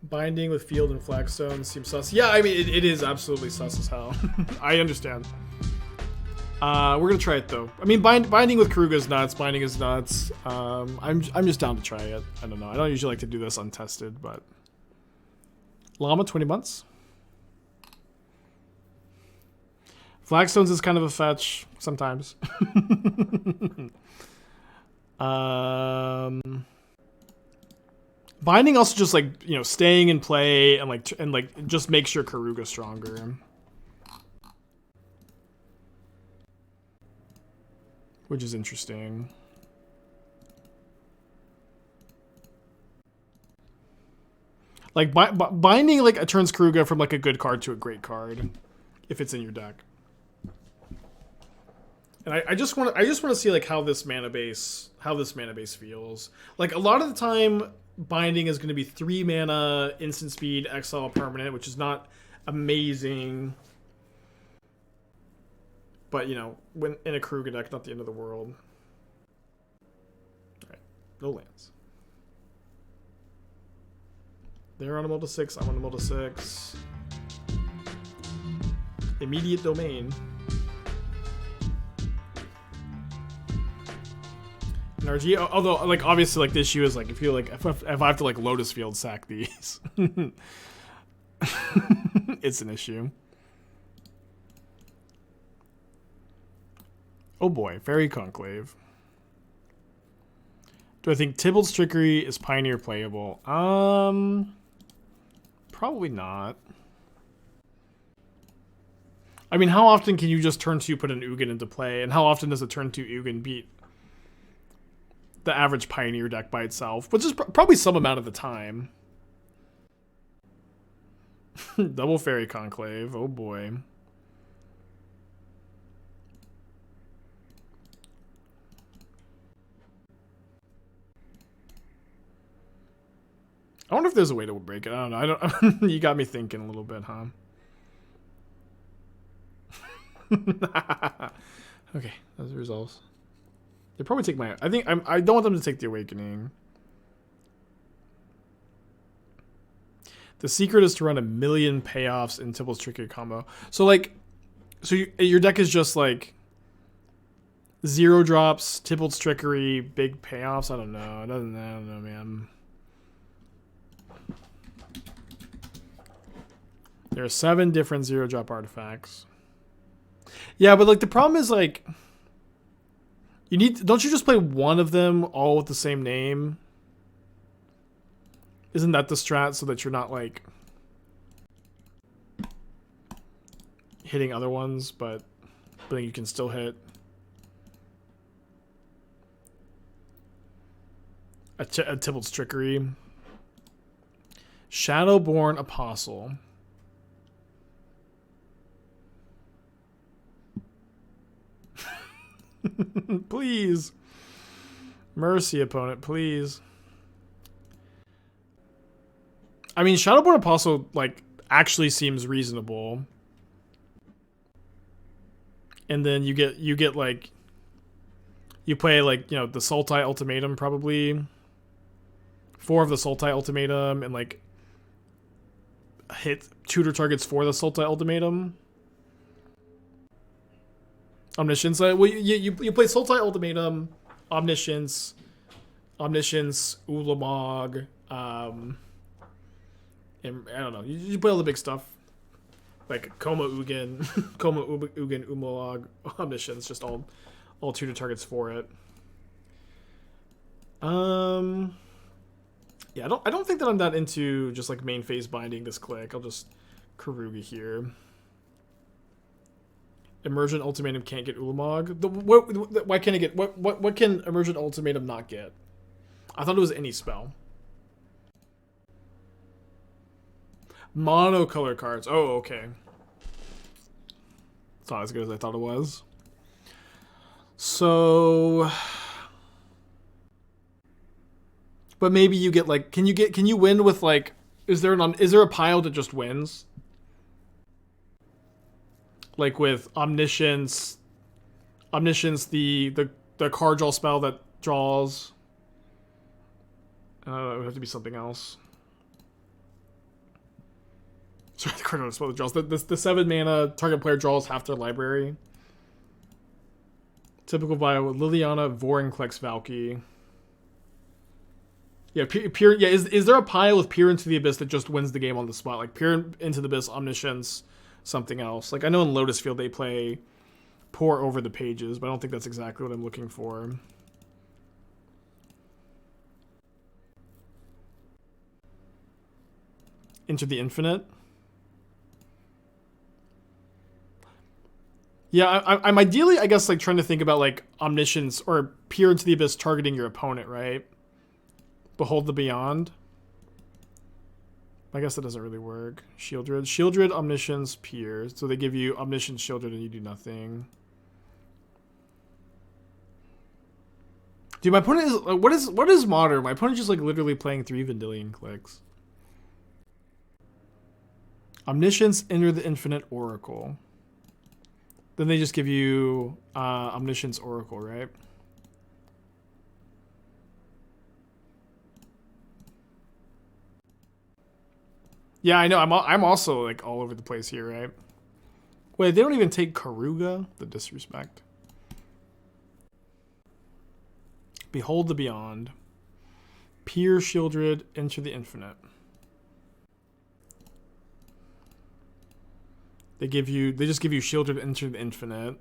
Binding with field and flagstone seems sus. Yeah, I mean it is absolutely sus as hell. I understand. We're gonna try it though. I mean, binding with Keruga is nuts. Binding is nuts. I'm just down to try it. I don't know. I don't usually like to do this untested, but Llama 20 months. Flagstones is kind of a fetch sometimes. Binding also just like, you know, staying in play and like just make sure Keruga's stronger. Which is interesting. Like binding like turns Keruga from like a good card to a great card if it's in your deck. And I just want to see like how this mana base feels. Like a lot of the time binding is going to be 3 mana, instant speed, exile permanent, which is not amazing. But, you know, when in a Keruga deck, not the end of the world. Alright, no lands. They're on a mill to 6, I'm on a mill to 6. Immediate domain. And RG, although, like, obviously, like, the issue is, like, if you, like, if I have to, like, Lotus Field sack these, it's an issue. Oh boy, Fairy Conclave. Do I think Tybalt's Trickery is Pioneer playable? Probably not. I mean, how often can you just turn 2 put an Ugin into play, and how often does a turn 2 Ugin beat the average Pioneer deck by itself, which is probably some amount of the time. Double Fairy Conclave, oh boy. I wonder if there's a way to break it. I don't know. I don't. You got me thinking a little bit, huh? Okay, those resolves. They probably take my. I don't want them to take the Awakening. The secret is to run 1,000,000 payoffs in Tybalt's Trickery combo. So like, your deck is just like 0 drops, Tybalt's Trickery, big payoffs. I don't know. I don't know, man. There are 7 different 0-drop artifacts. Yeah, but like the problem is like, don't you just play one of them all with the same name? Isn't that the strat so that you're not like hitting other ones, but then you can still hit a Tybalt's Trickery. Shadowborn Apostle. Please. Mercy, opponent, please. I mean, Shadowborn Apostle, like, actually seems reasonable. And then you get like, you play, like, you know, the Sultai Ultimatum, probably. 4 of the Sultai Ultimatum, and, like, hit tutor targets for the Sultai Ultimatum. Omniscience. Well, you play Sultai Ultimatum, Omniscience, Ulamog, and I don't know. You play all the big stuff, like Koma Ugin, Umalog, Omniscience, just all tutor targets for it. Yeah, I don't think that I'm that into just like main phase binding this click. I'll just Keruga here. Emergent Ultimatum can't get Ulamog. Why can't it get what can Emergent Ultimatum not get? I thought it was any spell. Monocolor cards. Oh, okay. It's not as good as I thought it was. So, but maybe you get like, can you win with like, is there a pile that just wins? Like with Omniscience, the card draw spell that draws. It would have to be something else. Sorry, the card notice what the draws. The 7 mana target player draws half their library. Typical bio with Liliana, Vorinclex, Valky. Yeah, peer. Yeah, is there a pile of Peer into the Abyss that just wins the game on the spot? Like Peer into the Abyss, Omniscience, something else. Like I know in Lotus Field they play Pour over the pages, but I don't think that's exactly what I'm looking for. Into the Infinite. Yeah, I'm ideally, I guess, like trying to think about like Omniscience or Peer into the Abyss targeting your opponent, right? Behold the Beyond. I guess that doesn't really work. Shieldred, Omniscience, Peer. So they give you Omniscience, Shieldred, and you do nothing. Dude, my opponent is what is modern? My opponent is just like literally playing 3 Vendilion clicks. Omniscience, Enter the Infinite, Oracle. Then they just give you Omniscience, Oracle, right? Yeah, I know. I'm also like all over the place here, right? Wait, they don't even take Keruga? The disrespect. Behold the Beyond. Peer, Shieldred, Enter the Infinite. They just give you Shieldred, Enter the Infinite.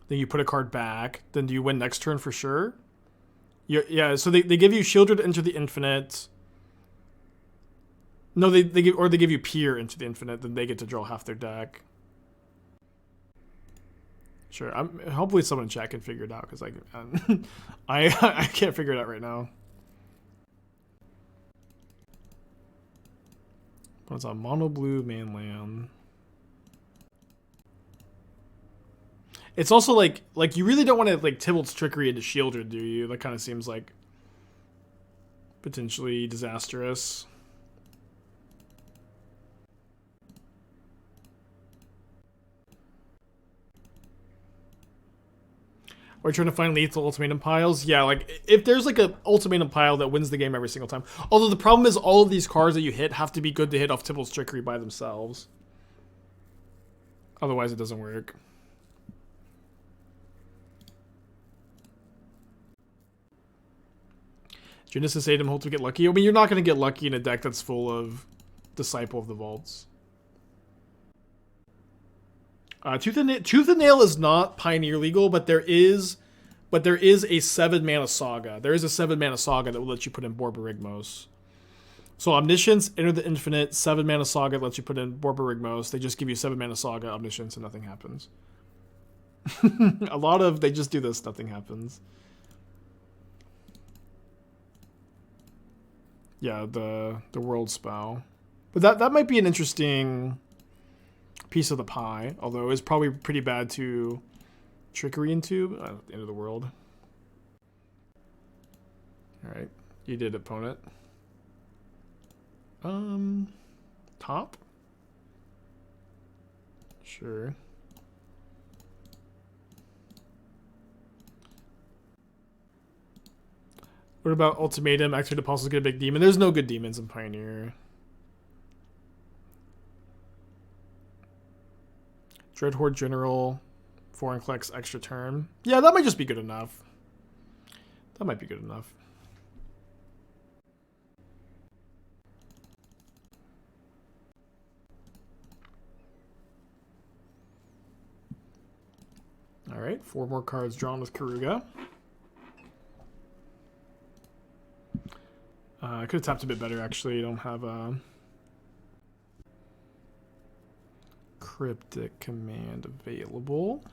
Then you put a card back. Then do you win next turn for sure? Yeah, so they give you Shieldred, Enter the Infinite. No, they give you Peer into the Infinite, then they get to draw half their deck. Sure, hopefully someone in chat can figure it out because I can't figure it out right now. But it's on mono blue main land. It's also like you really don't want to like Tybalt's Trickery into Shieldred, do you? That kind of seems like potentially disastrous. Or trying to find lethal ultimatum piles. Yeah, like if there's like an ultimatum pile that wins the game every single time. Although the problem is all of these cards that you hit have to be good to hit off Tybalt's Trickery by themselves. Otherwise it doesn't work. Genesis Atom, hope to get lucky. I mean, you're not going to get lucky in a deck that's full of Disciple of the Vaults. Tooth and Nail is not Pioneer legal, but there is a 7 mana saga. There is a 7 mana saga that will let you put in Borborygmos. So Omniscience, Enter the Infinite, 7 mana saga lets you put in Borborygmos. They just give you 7 mana saga, Omniscience, and nothing happens. A lot of they just do this, nothing happens. Yeah, the world spell. But that might be an interesting piece of the pie, although it's probably pretty bad to Trickery into the end of the world. Alright, you did, opponent. Top? Sure. What about Ultimatum? Activate Apostles, get a big demon. There's no good demons in Pioneer. Dreadhorde General, Vorinclex, extra turn. Yeah, that might just be good enough. That might be good enough. Alright, 4 more cards drawn with Keruga. I could have tapped a bit better, actually. I don't have a Cryptic Command available.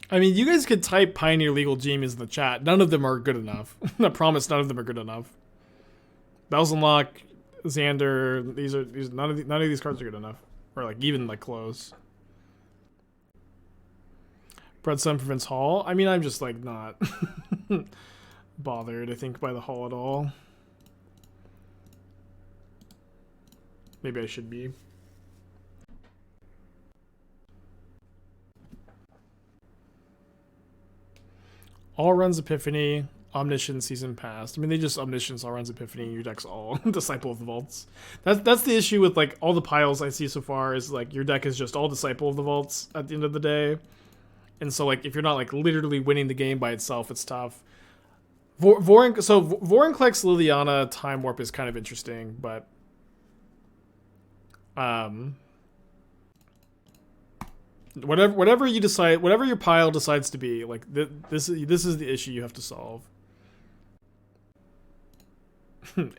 I mean, you guys could type Pioneer Legal Genius in the chat. None of them are good enough. I promise none of them are good enough. Bells and Lock, Xander, none of these cards are good enough. Or like even like close. Breadstone prevents Hall. I mean, I'm just like not bothered, I think, by the Hall at all. Maybe I should be. All runs Epiphany, Omniscience, Season Past. I mean, they just Omniscience, all runs Epiphany, your deck's all Disciple of the Vaults. That's the issue with like all the piles I see so far is like your deck is just all Disciple of the Vaults at the end of the day. And so like if you're not like literally winning the game by itself, it's tough. Vorinclex Liliana Time Warp is kind of interesting, but whatever you decide, whatever your pile decides to be, like this is the issue you have to solve.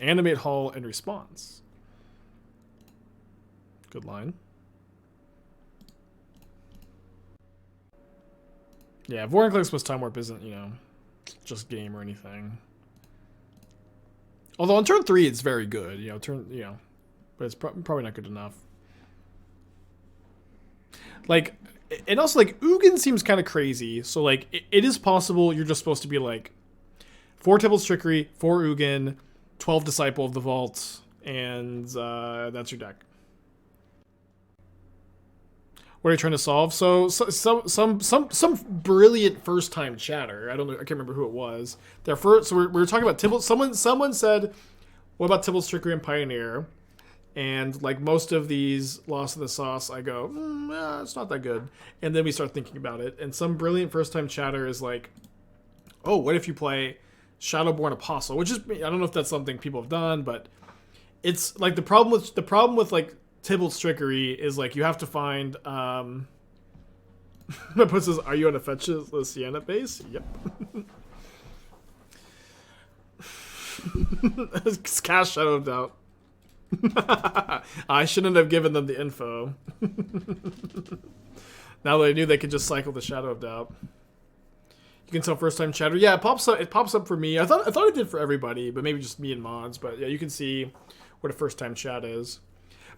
Animate Hall and Response. Good line. Yeah, Vorinclex plus Time Warp isn't, you know, just game or anything. Although on turn 3 it's very good, you know, but it's probably not good enough. Like, and also like Ugin seems kind of crazy. So like it is possible you're just supposed to be like 4 Temple's Trickery, 4 Ugin, 12 Disciple of the Vault, and that's your deck. What are you trying to solve? So some brilliant first time chatter. I don't know. I can't remember who it was. So we're talking about Tibble. Someone said, "What about Tibble's Trickery and Pioneer?" And like most of these Lost in the Sauce, I go, it's not that good. And then we start thinking about it. And some brilliant first time chatter is like, oh, what if you play Shadowborn Apostle? Which is, I don't know if that's something people have done, but it's like the problem with like Tibble's Trickery is like you have to find that puts us, are you on a fetchless Sienna base? Yep. Cast Shadow of Doubt. I shouldn't have given them the info. Now that I knew they could just cycle the Shadow of Doubt. You can tell first time chatter. Yeah, it pops up for me. I thought it did for everybody, but maybe just me and mods. But yeah, you can see what a first time chat is.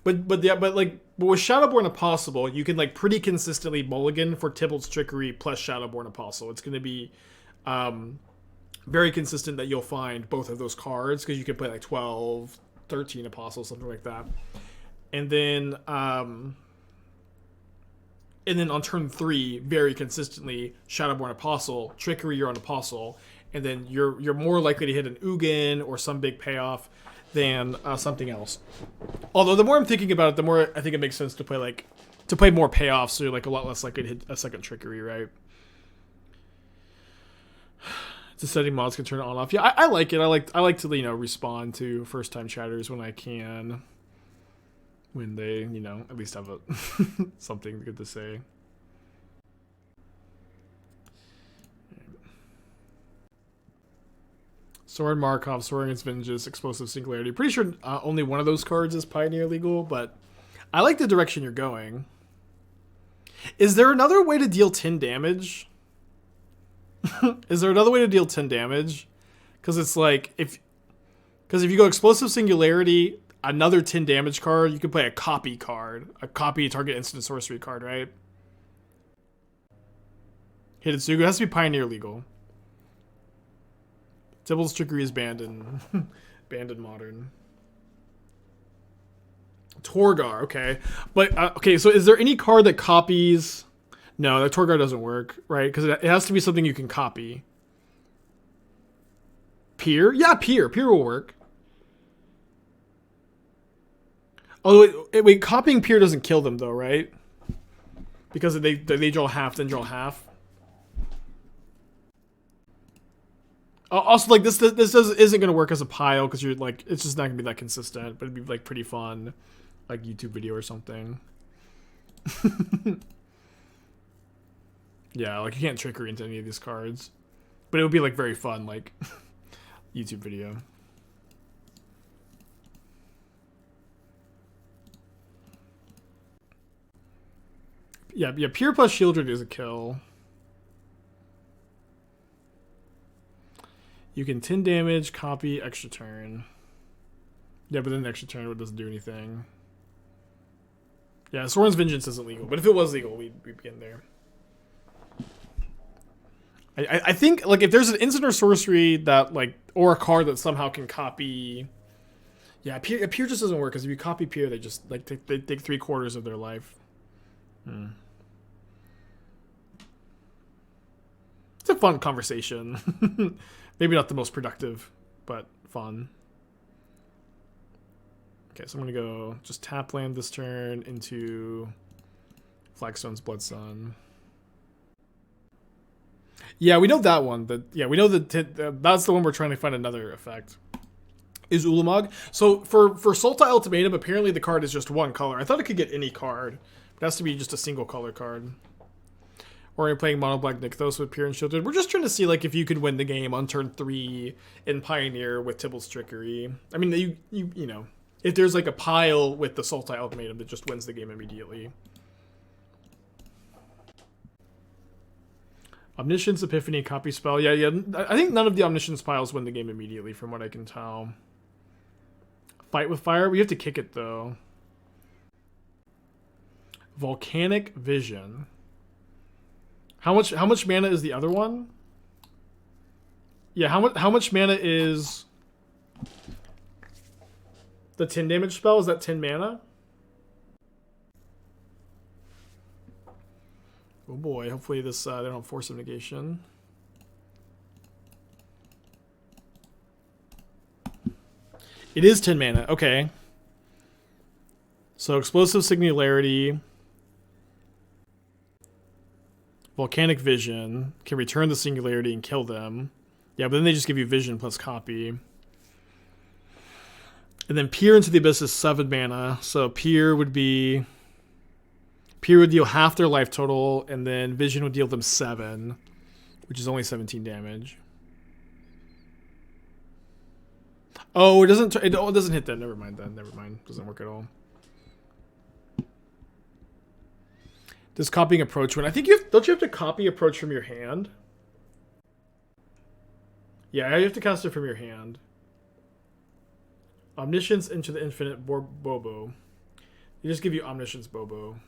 But with Shadowborn Apostle, you can like pretty consistently mulligan for Tibble's Trickery plus Shadowborn Apostle. It's going to be very consistent that you'll find both of those cards because you can play like 12, 13 Apostles, something like that. And then on turn 3, very consistently, Shadowborn Apostle, Trickery, you're on Apostle, and then you're more likely to hit an Ugin or some big payoff than something else. Although the more I'm thinking about it, the more I think it makes sense to play more payoffs, so you're like a lot less likely to hit a second Trickery, right? It's a setting mods can turn it on off. Yeah, I like it. I like to, you know, respond to first time chatters when I can, when they, you know, at least have something good to say. Sword Markov, Soaring Its Vengeance, Explosive Singularity. Pretty sure only one of those cards is Pioneer legal, but I like the direction you're going. Is there another way to deal 10 damage? Is there another way to deal 10 damage? Because it's like, if you go Explosive Singularity, another 10 damage card, you can play a copy card. A copy target instant sorcery card, right? Hidetsugu, it has to be Pioneer legal. Tibble's Trickery is banned in Modern. Torgar, okay. But, okay, so is there any card that copies... No, that Torgar doesn't work, right? Because it has to be something you can copy. Pier? Yeah, Pier. Pier will work. Oh, wait, copying Pier doesn't kill them, though, right? Because they draw half, then draw half. Also, like, this isn't going to work as a pile, because you're, like, it's just not going to be that consistent, but it'd be, like, pretty fun, like, YouTube video or something. Yeah, like, you can't Trickery into any of these cards. But it would be, like, very fun, like, YouTube video. Yeah, Pier plus Shieldred is a kill. You can 10 damage, copy, extra turn. Yeah, but then the extra turn doesn't do anything. Yeah, Soren's Vengeance isn't legal, but if it was legal, we'd be in there. I think, like, if there's an instant or sorcery that, like, or a card that somehow can copy... Yeah, Pier just doesn't work, because if you copy Pier, they just, like, they take 3/4 of their life. It's a fun conversation. Maybe not the most productive, but fun. Okay, so I'm going to go just tap land this turn into Flagstone's Blood Sun. Yeah, we know that one. Yeah, we know that that's the one we're trying to find another effect. Is Ulamog. So for Sultai Ultimatum, apparently the card is just one color. I thought it could get any card. It has to be just a single color card. Or you're playing Mono Black Nykthos with Pure and Shielded. We're just trying to see like if you could win the game on turn 3 in Pioneer with Tybalt's Trickery. I mean, you know, if there's like a pile with the Sultai Ultimatum that just wins the game immediately. Omniscience, Epiphany, Copy Spell. Yeah. I think none of the Omniscience piles win the game immediately, from what I can tell. Fight with Fire. We have to kick it though. Volcanic Vision. How much mana is the other one? Yeah, how much mana is the 10 damage spell? Is that 10 mana? Oh boy, hopefully this they don't force of negation. It is 10 mana. Okay. So Explosive Singularity, Volcanic Vision can return the Singularity and kill them. Yeah, but then they just give you Vision plus Copy. And then Peer into the Abyss is 7 mana. So Peer would deal half their life total, and then Vision would deal them 7, which is only 17 damage. Oh, it doesn't hit them. Never mind then. Never mind. Doesn't work at all. Does copying Approach win? I think don't you have to copy Approach from your hand? Yeah, you have to cast it from your hand. Omniscience into the Infinite Bobo. They just give you Omniscience Bobo.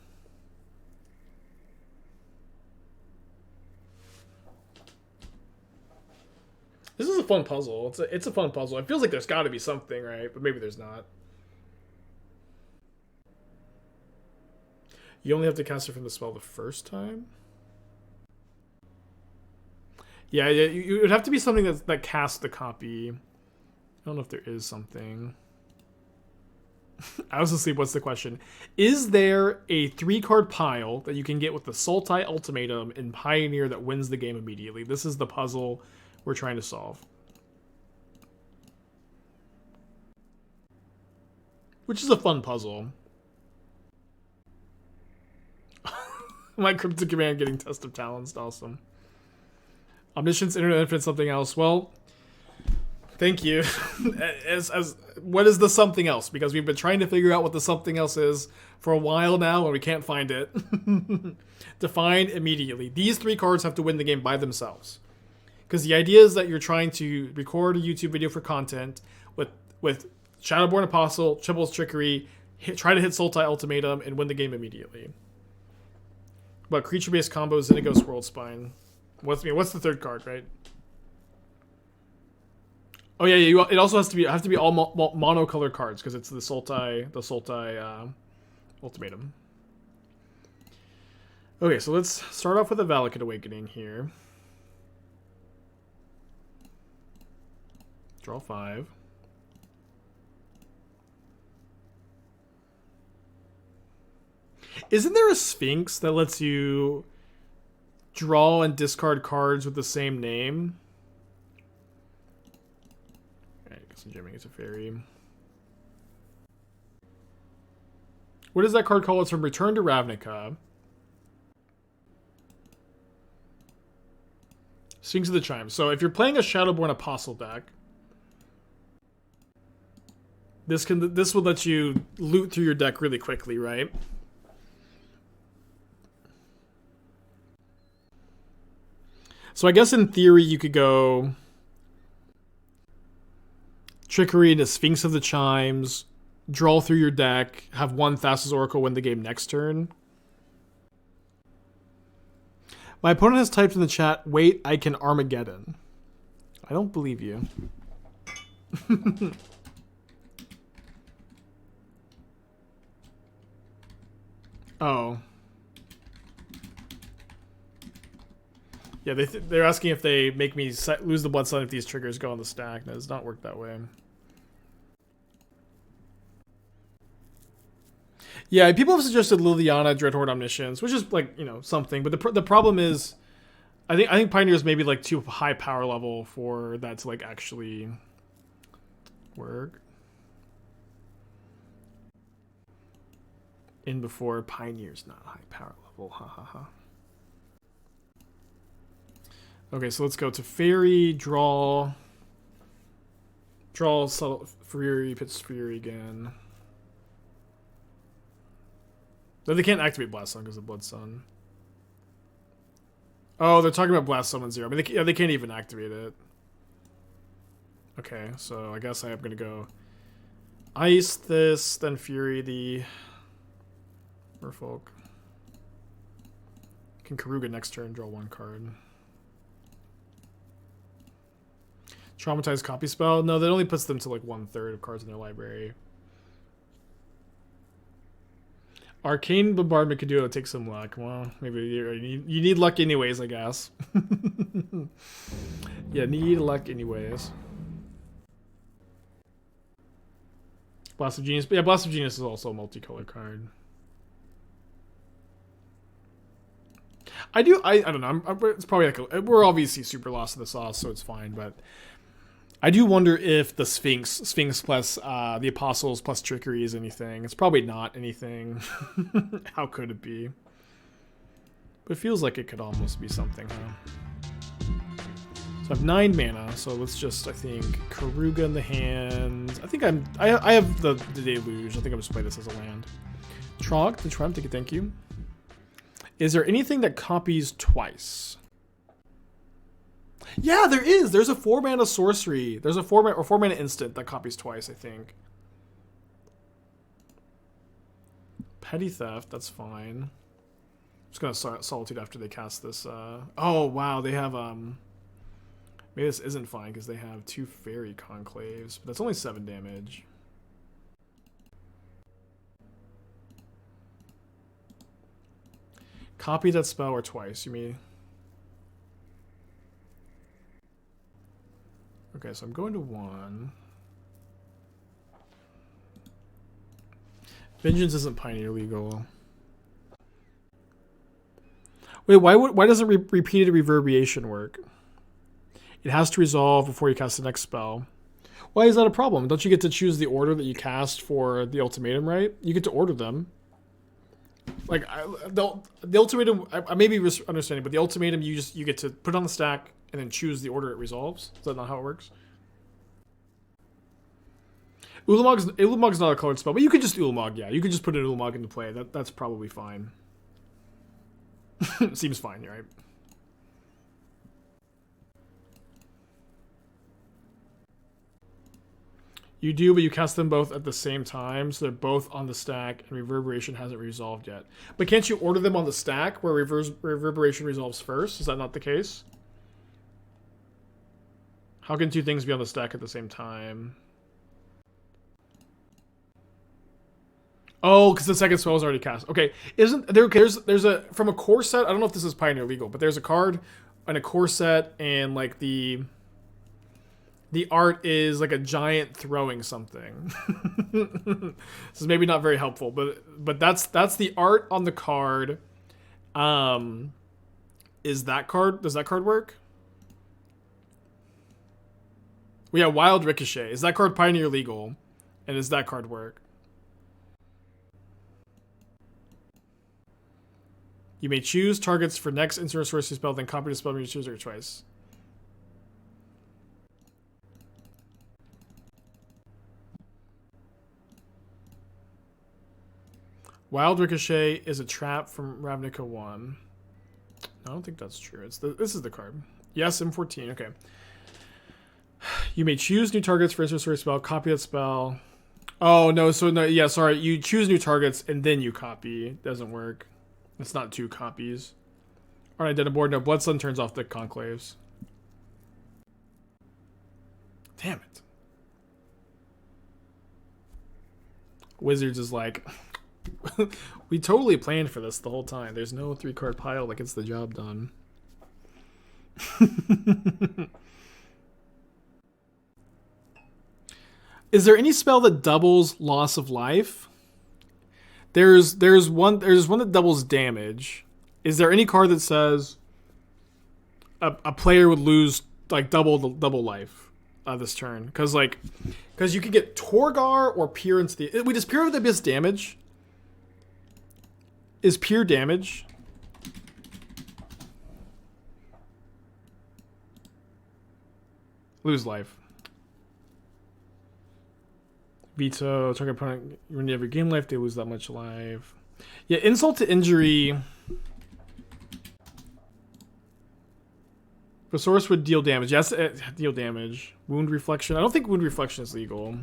This is a fun puzzle. It's a fun puzzle. It feels like there's got to be something, right? But maybe there's not. You only have to cast it from the spell the first time? Yeah, it would have to be something that casts the copy. I don't know if there is something. I was asleep. What's the question? Is there a 3-card pile that you can get with the Sultai Ultimatum in Pioneer that wins the game immediately? This is the puzzle we're trying to solve. Which is a fun puzzle. My Cryptic Command getting Test of Talents. Awesome. Omniscience, Internet Infinite, something else. Well, thank you. as what is the something else? Because we've been trying to figure out what the something else is for a while now, and we can't find it. Define immediately. These 3 cards have to win the game by themselves. Because the idea is that you're trying to record a YouTube video for content with Shadowborn Apostle, Tybalt's Trickery, try to hit Sultai Ultimatum, and win the game immediately. But creature-based combos, Zenigos, Worldspine. What's the 3rd card, right? Oh yeah. It also has to be all monocolored cards because it's the Sultai Ultimatum. Okay, so let's start off with a Valakut Awakening here. Draw 5. Isn't there a Sphinx that lets you draw and discard cards with the same name? Alright, I guess I'm jamming. It's a fairy. What is that card called? It's from Return to Ravnica. Sphinx of the Chimes. So if you're playing a Shadowborn Apostle deck, this will let you loot through your deck really quickly, right? So I guess in theory you could go Trickery into Sphinx of the Chimes, draw through your deck, have 1 Thassa's Oracle win the game next turn. My opponent has typed in the chat, wait, I can Armageddon. I don't believe you. Oh. Yeah, they're asking if they make me lose the Blood Sun if these triggers go on the stack. That does not work that way. Yeah, people have suggested Liliana, Dreadhorde Omniscience, which is like, you know, something. But the problem is, I think Pioneer is maybe like too high power level for that to like actually work. In before Pioneer's not high power level. Ha ha ha. Okay, so let's go to Fairy, draw, subtle Fury, pits Fury again. No, they can't activate Blast Sun because of Blood Sun. Oh, they're talking about Blast Summon 0. I mean, they can't even activate it. Okay, so I guess I am going to go Ice this, then Fury the Merfolk. Can Keruga next turn draw 1 card. Traumatized Copy Spell? No, that only puts them to like 1/3 of cards in their library. Arcane Bombardment could do it. Take some luck. Well, maybe you need luck anyways, I guess. Yeah, need luck anyways. Blast of Genius. Yeah, Blast of Genius is also a multicolor card. I don't know. It's probably like we're obviously super lost in the sauce, so it's fine. But I do wonder if the Sphinx plus the Apostles plus Trickery is anything. It's probably not anything. How could it be? But it feels like it could almost be something, huh? So I have 9 mana. So let's just, I think, Keruga in the hand. I think I have the Deluge. I think I'm just play this as a land. Trog, the Trump, thank you. Is there anything that copies twice? Yeah, there is. There's a 4-mana sorcery. There's a 4-mana instant that copies twice, I think. Petty Theft, that's fine. I'm just gonna Solitude after they cast this. Oh wow, they have maybe this isn't fine because they have 2 Fairy Conclaves, but that's only 7 damage. Copy that spell or twice, you mean? Okay, so I'm going to 1. Vengeance isn't Pioneer legal. Wait, why doesn't repeated reverberation work? It has to resolve before you cast the next spell. Why is that a problem? Don't you get to choose the order that you cast for the ultimatum, right? You get to order them. Like the ultimatum, I may be understanding, but the ultimatum you get to put it on the stack and then choose the order it resolves. Is that not how it works? Ulamog's not a colored spell, but you could just Ulamog, yeah. You could just put an Ulamog into play. That's probably fine. Seems fine, right? You do, but you cast them both at the same time, so they're both on the stack, and Reverberation hasn't resolved yet. But can't you order them on the stack where Reverberation resolves first? Is that not the case? How can 2 things be on the stack at the same time? Oh, because the second spell is already cast. Okay, isn't there? Okay, there's a from a core set. I don't know if this is Pioneer legal, but there's a card and a core set, and like the art is like a giant throwing something. This is maybe not very helpful, but that's the art on the card. Is that card? Does that card work? Well, yeah, Wild Ricochet. Is that card Pioneer legal? And does that card work? You may choose targets for next instant sorcery spell, then copy the spell when you choose it twice. Wild Ricochet is a trap from Ravnica 1. I don't think that's true. This is the card. Yes, M14. Okay. You may choose new targets for instant sorcery spell, copy that spell. Oh, no. So, no. Yeah, sorry. You choose new targets, and then you copy. Doesn't work. It's not 2 copies. Alright, dead aboard. No, Blood Sun turns off the conclaves. Damn it. Wizards is like, we totally planned for this the whole time. There's no 3-card pile that gets the job done. Is there any spell that doubles loss of life? There's one that doubles damage. Is there any card that says a player would lose like double life this turn? Because you could get Torgar or Peer into the. Wait, does Peer of the Abyss damage? Is Peer damage? Lose life. Veto, target opponent, when you have your game life, they lose that much life. Yeah, insult to injury. The source would deal damage. Yes, deal damage. Wound reflection. I don't think wound reflection is legal.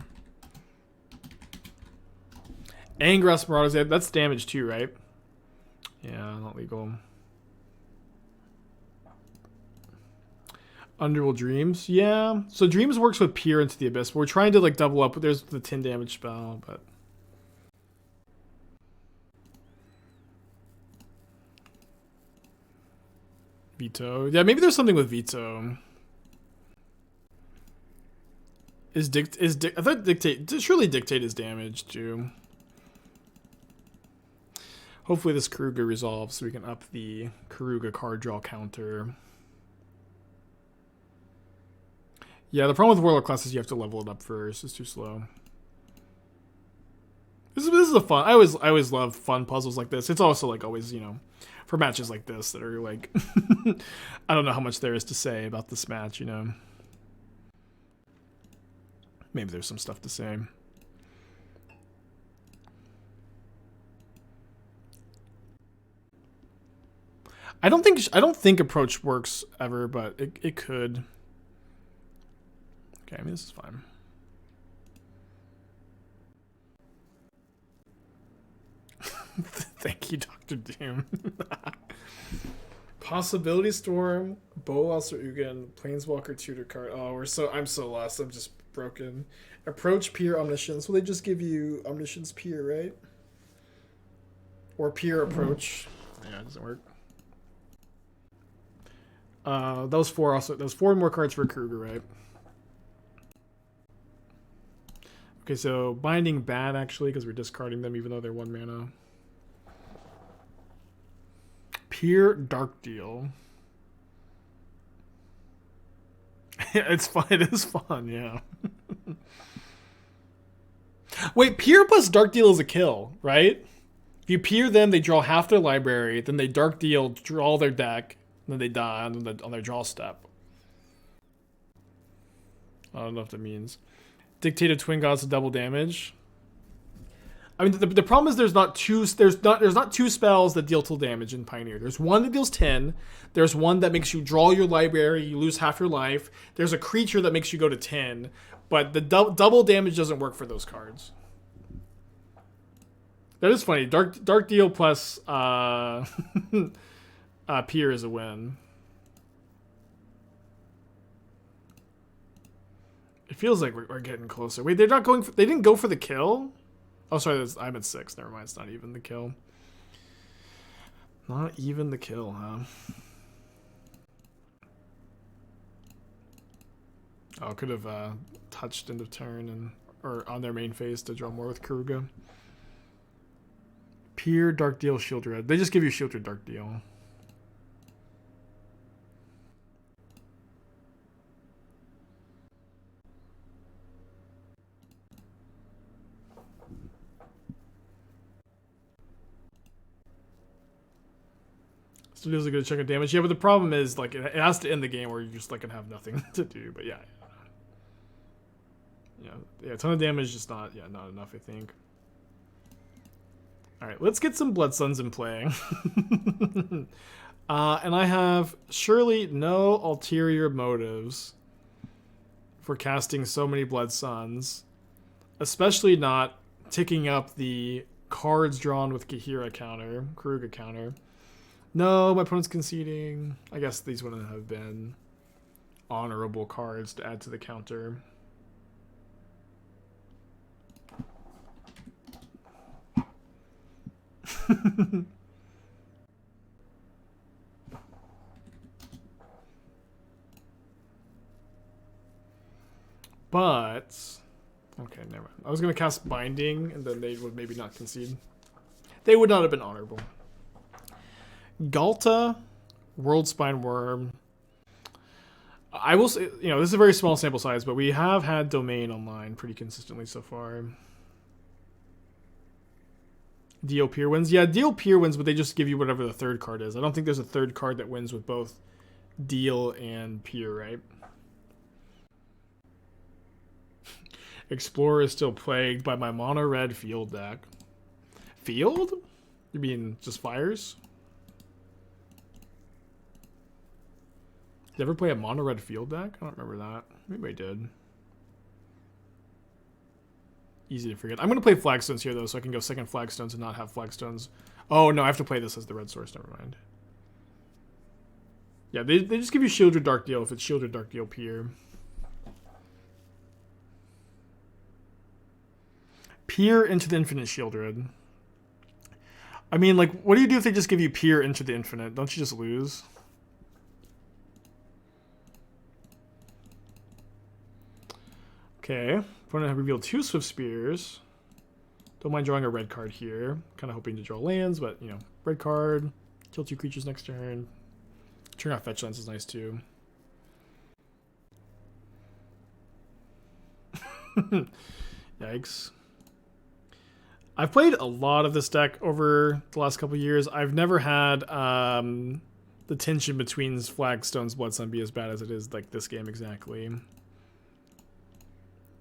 Angrass Marauders, that's damage too, right? Yeah, not legal. Underworld Dreams, yeah. So Dreams works with Peer into the Abyss. But we're trying to like double up. There's the 10 damage spell, but Veto. Yeah, maybe there's something with Veto. I thought Dictate. Surely Dictate is damage too. Hopefully this Keruga resolves so we can up the Keruga card draw counter. Yeah, the problem with Warlock class is you have to level it up first. It's too slow. This is a fun. I always love fun puzzles like this. It's also like always, you know, for matches like this that are like I don't know how much there is to say about this match, you know. Maybe there's some stuff to say. I don't think approach works ever, but it could. Okay, I mean this is fine. Thank you, Dr. Doom. Possibility Storm, Bolas or Ugin, Planeswalker tutor card. Oh, I'm so lost. I'm just broken. Approach Peer Omniscience. Will they just give you Omniscience Peer, right? Or Peer Approach. Yeah, it doesn't work. Those four more cards for Keruga, right? Okay, so Binding bad actually because we're discarding them even though they're 1 mana. Peer Dark Deal. It's fun. It is fun, yeah. Wait, Peer plus Dark Deal is a kill, right? If you Peer them, they draw half their library, then they Dark Deal, draw their deck, and then they die on their draw step. I don't know if that means. Dictated Twin Gods to double damage. I mean, the problem is there's not two spells that deal till damage in Pioneer. There's one that deals 10. There's one that makes you draw your library, you lose half your life. There's a creature that makes you go to 10, but the double damage doesn't work for those cards. That is funny. Dark Deal plus Peer is a win. It feels like we're getting closer. Wait, they're not going. They didn't go for the kill. Oh, sorry. I'm at 6. Never mind. It's not even the kill. Not even the kill, huh? Oh, could have touched end of turn or on their main phase to draw more with Keruga. Peer, Dark Deal, Shield Red. They just give you Shield Red, Dark Deal. Studios are going to check out damage. Yeah, but the problem is, like, it has to end the game where you're just, like, going to have nothing to do. But, yeah. Yeah, a ton of damage, just not enough, I think. Alright, let's get some Blood Suns in play. And I have surely no ulterior motives for casting so many Blood Suns. Especially not ticking up the cards drawn with Keruga counter. No, my opponent's conceding. I guess these wouldn't have been honorable cards to add to the counter. But okay, never mind. I was gonna cast Binding, and then they would maybe not concede. They would not have been honorable. Galta, World Spine Worm. I will say, you know, this is a very small sample size, but we have had Domain online pretty consistently so far. Deal Peer wins. Yeah, Deal Peer wins, but they just give you whatever the third card is. I don't think there's a third card that wins with both Deal and Peer, right? Explorer is still plagued by my mono red field deck. Field? You mean just fires? Did you ever play a mono red field deck? I don't remember that. Maybe I did. Easy to forget. I'm going to play Flagstones here, though, so I can go second Flagstones and not have Flagstones. Oh, no, I have to play this as the red source. Never mind. Yeah, they just give you Shieldred Dark Deal if it's Shieldred Dark Deal Peer. Peer into the Infinite Shieldred. I mean, like, what do you do if they just give you Peer into the Infinite? Don't you just lose? Okay. Opponent have revealed 2 Swift Spears. Don't mind drawing a red card here. Kind of hoping to draw lands, but, you know, red card. Kill 2 creatures next turn. Turn off Fetch Lands is nice, too. Yikes. I've played a lot of this deck over the last couple years. I've never had the tension between Flagstone's Blood Sun be as bad as it is like this game exactly.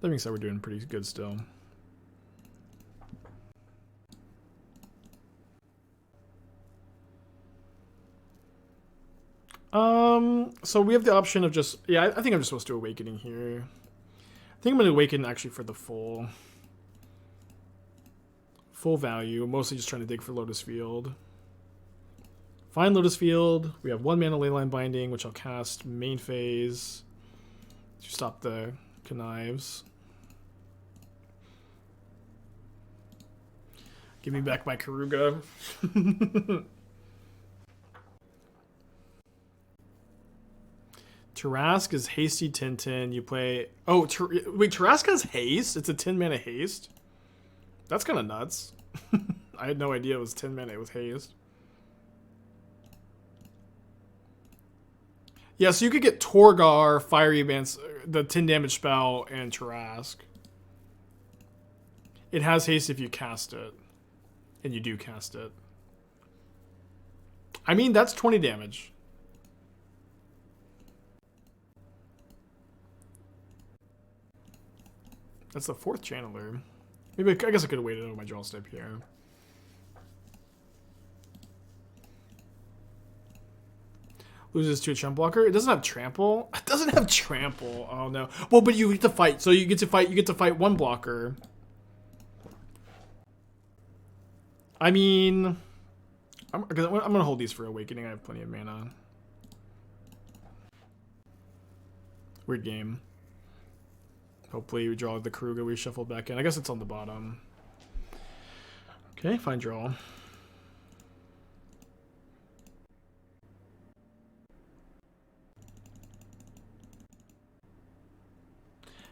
That being said, we're doing pretty good still. So we have the option of just, yeah, I think I'm just supposed to Awakening here. I think I'm going to Awaken actually for the full value. Mostly just trying to dig for Lotus Field. Find Lotus Field. We have 1 mana Leyline Binding, which I'll cast main phase to stop the Connives. Give me back my Keruga. Tarask is Hasty Tintin. You play... Oh, wait, Tarask has Haste? It's a 10 mana Haste? That's kind of nuts. I had no idea it was 10 mana with Haste. Yeah, so you could get Torgar, Fiery Advance, the 10 damage spell, and Tarask. It has Haste if you cast it. And you do cast it. I mean, that's 20 damage. That's the 4th Channeler. Maybe I guess I could have waited on my draw step here. Loses to a Tramp Blocker. It doesn't have Trample. It doesn't have Trample. Oh no. Well, but you get to fight. So you get to fight. You get to fight 1 blocker. I mean, I'm gonna hold these for Awakening. I have plenty of mana. Weird game. Hopefully we draw the Keruga we shuffled back in. I guess it's on the bottom. Okay, fine draw.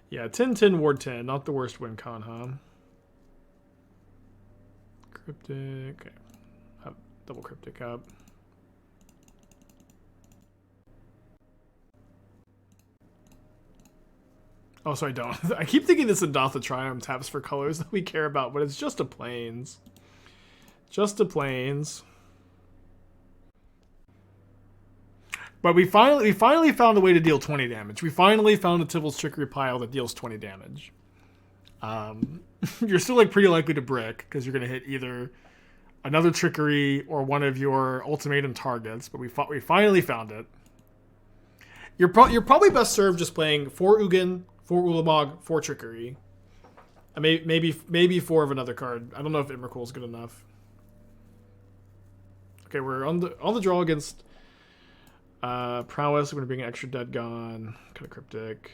Yeah, 10-10 Ward 10. Not the worst win con, huh? Cryptic. Okay. Have double Cryptic up. Oh, sorry, don't. I keep thinking this Adatha Triumph taps for colors that we care about, but it's just a plains. Just a plains. But we finally found a way to deal 20 damage. We finally found a Tivil's Trickery pile that deals 20 damage. You're still like pretty likely to brick because you're gonna hit either another Trickery or one of your ultimatum targets. But we finally found it. You're probably best served just playing 4 Ugin, 4 Ulamog, 4 Trickery. Maybe 4 of another card. I don't know if Emrakul is good enough. Okay, we're on the draw against Prowess. We're gonna bring an extra Dead Gone, kind of Cryptic.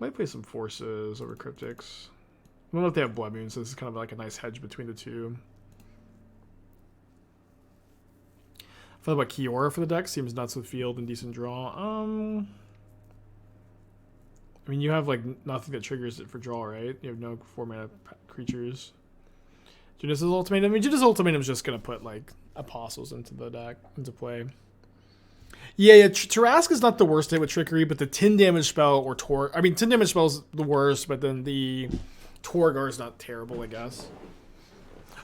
Might play some Forces over Cryptics. I don't know if they have Blood Moon, so this is kind of like a nice hedge between the two. I thought about Kiora for the deck. Seems nuts with field and decent draw. I mean, you have like nothing that triggers it for draw, right? You have no 4-mana creatures. Judas' Ultimatum. I mean, Judas' Ultimatum is just gonna put like Apostles into the deck, into play. Yeah. Tarask is not the worst hit with Trickery, but the 10 damage spell or Tor. I mean, 10 damage spell is the worst, but then the Torgar is not terrible, I guess.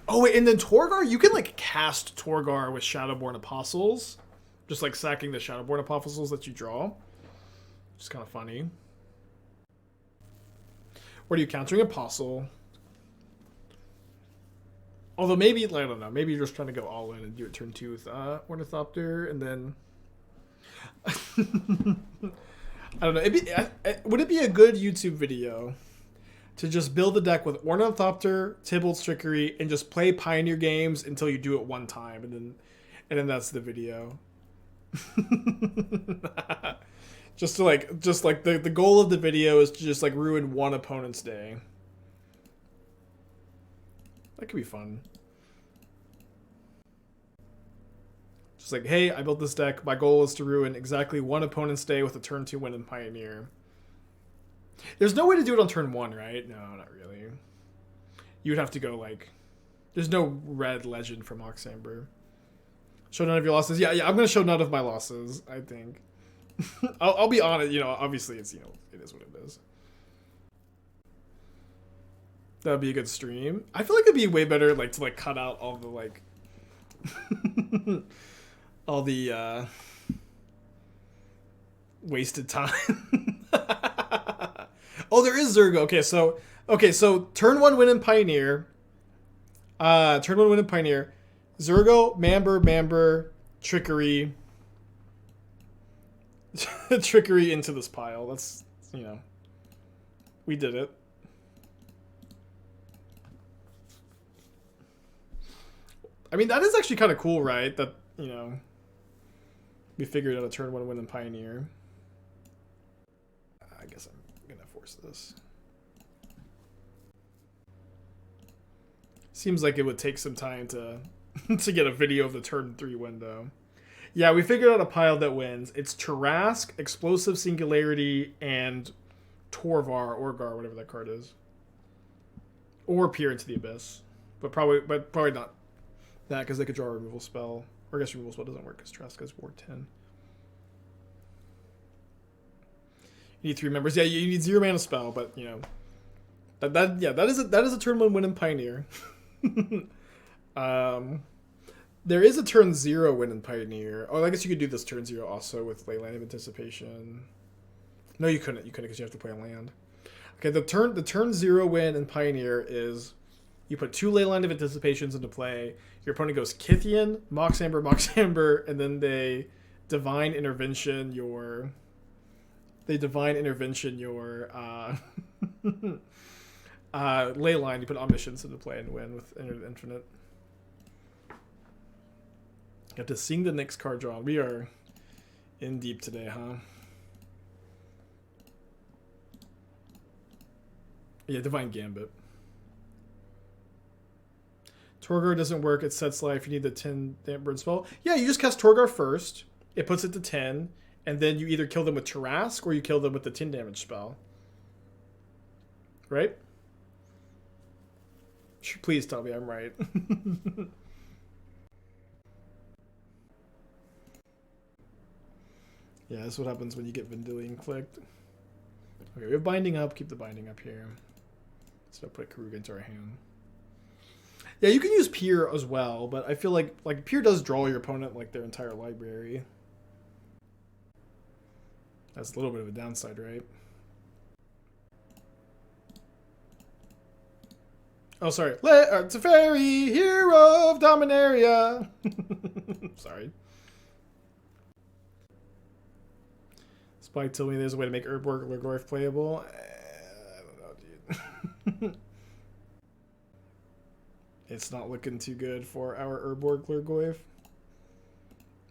Oh wait, and then Torgar, you can like cast Torgar with Shadowborn Apostles, just like sacking the Shadowborn Apostles that you draw. Which is kind of funny. What are you countering? Apostle. Although maybe, I don't know, maybe you're just trying to go all in and do it turn 2 with Ornithopter, and then... I don't know. Would it be a good YouTube video to just build a deck with Ornithopter, Tybalt's Trickery, and just play Pioneer games until you do it one time, and then that's the video? just like the goal of the video is to just like ruin one opponent's day. That could be fun. Just like, hey, I built this deck. My goal is to ruin exactly one opponent's day with a turn 2 win in Pioneer. There's no way to do it on turn 1, right? No, not really. You would have to go like... There's no red legend from Oxamber. Show none of your losses. Yeah, I'm going to show none of my losses, I think. I'll be honest, you know, obviously it's, you know, it is what it is. That would be a good stream. I feel like it'd be way better like to like cut out all the like all the wasted time. Oh, there is Zergo. Okay, so turn 1 win in Pioneer. Turn 1 win in Pioneer. Zergo, Mamber, Trickery. Trickery into this pile. That's, you know, we did it. I mean, that is actually kind of cool, right? That, you know, we figured out a turn 1 win in Pioneer. I guess I'm going to force this. Seems like it would take some time to to get a video of the turn 3 window. Yeah, we figured out a pile that wins. It's Tarask, Explosive Singularity, and Torvar, Orgar, whatever that card is. Or Peer into the Abyss. But probably not that, because they could draw a removal spell. Or I guess removal spell doesn't work because Tarask has Ward 10. You need 3 members. Yeah, you need 0 mana spell, but you know that is a turn 1 win in Pioneer. There is a turn 0 win in Pioneer. Oh, I guess you could do this turn 0 also with Leyline of Anticipation. No, you couldn't. You couldn't because you have to play a land. Okay, the turn 0 win in Pioneer is you put 2 Leyline of Anticipations into play. Your opponent goes Kithian, Moxamber, and then they Divine Intervention your Leyline. You put Omniscience into play and win with Infinite. Got to sing the next card draw. We are in deep today, huh? Yeah, Divine Gambit. Torgar doesn't work. It sets life. You need the 10 burn spell. Yeah, you just cast Torgar first. It puts it to 10. And then you either kill them with Tarask or you kill them with the 10 damage spell. Right? Please tell me I'm right. Yeah, that's what happens when you get Vendilion clicked. Okay, we have Binding Up. Keep the Binding Up here. So I'll put Keruga into our hand. Yeah, you can use Peer as well, but I feel like Peer does draw your opponent like their entire library. That's a little bit of a downside, right? Oh, sorry. Teferi, hero of Dominaria. Sorry. Spike told me there's a way to make Urborg Lurgoyf playable. I don't know, dude. It's not looking too good for our Urborg Lurgoyf.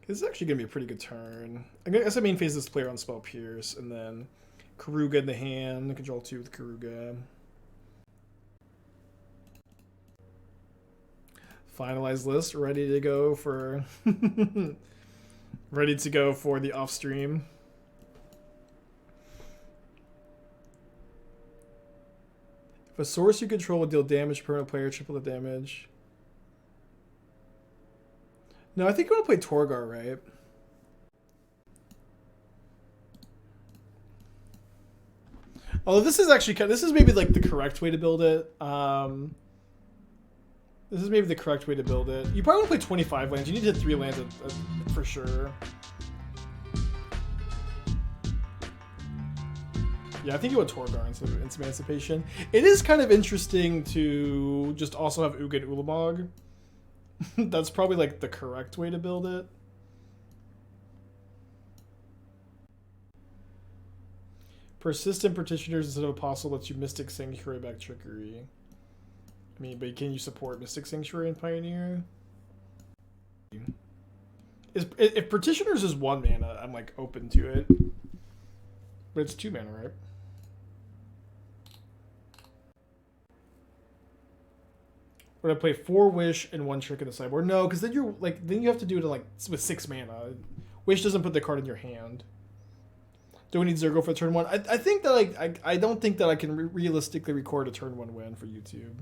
This is actually going to be a pretty good turn. I guess I main phase this player on Spell Pierce, and then Keruga in the hand. Control 2 with Keruga. Finalized list, ready to go for ready to go for the off stream. If a source you control will deal damage to permanent player, triple the damage. No, I think you want to play Torgar, right? Although this is actually this is maybe like the correct way to build it. This is maybe the correct way to build it. You probably want to play 25 lands. You need to hit 3 lands for sure. Yeah, I think you want Torgar instead of Emancipation. It is kind of interesting to just also have Ugin Ulamog. That's probably like the correct way to build it. Persistent Petitioners instead of Apostle lets you Mystic Sanctuary back Trickery. I mean, but can you support Mystic Sanctuary and Pioneer? If Petitioners is 1 mana, I'm like open to it. But it's 2 mana, right? We're gonna play 4 Wish and 1 Trick in the sideboard. No, because then you're like then you have to do it like with 6 mana. Wish doesn't put the card in your hand. Do we need Zergo for turn 1? I think that I don't think that I can realistically record a turn 1 win for YouTube.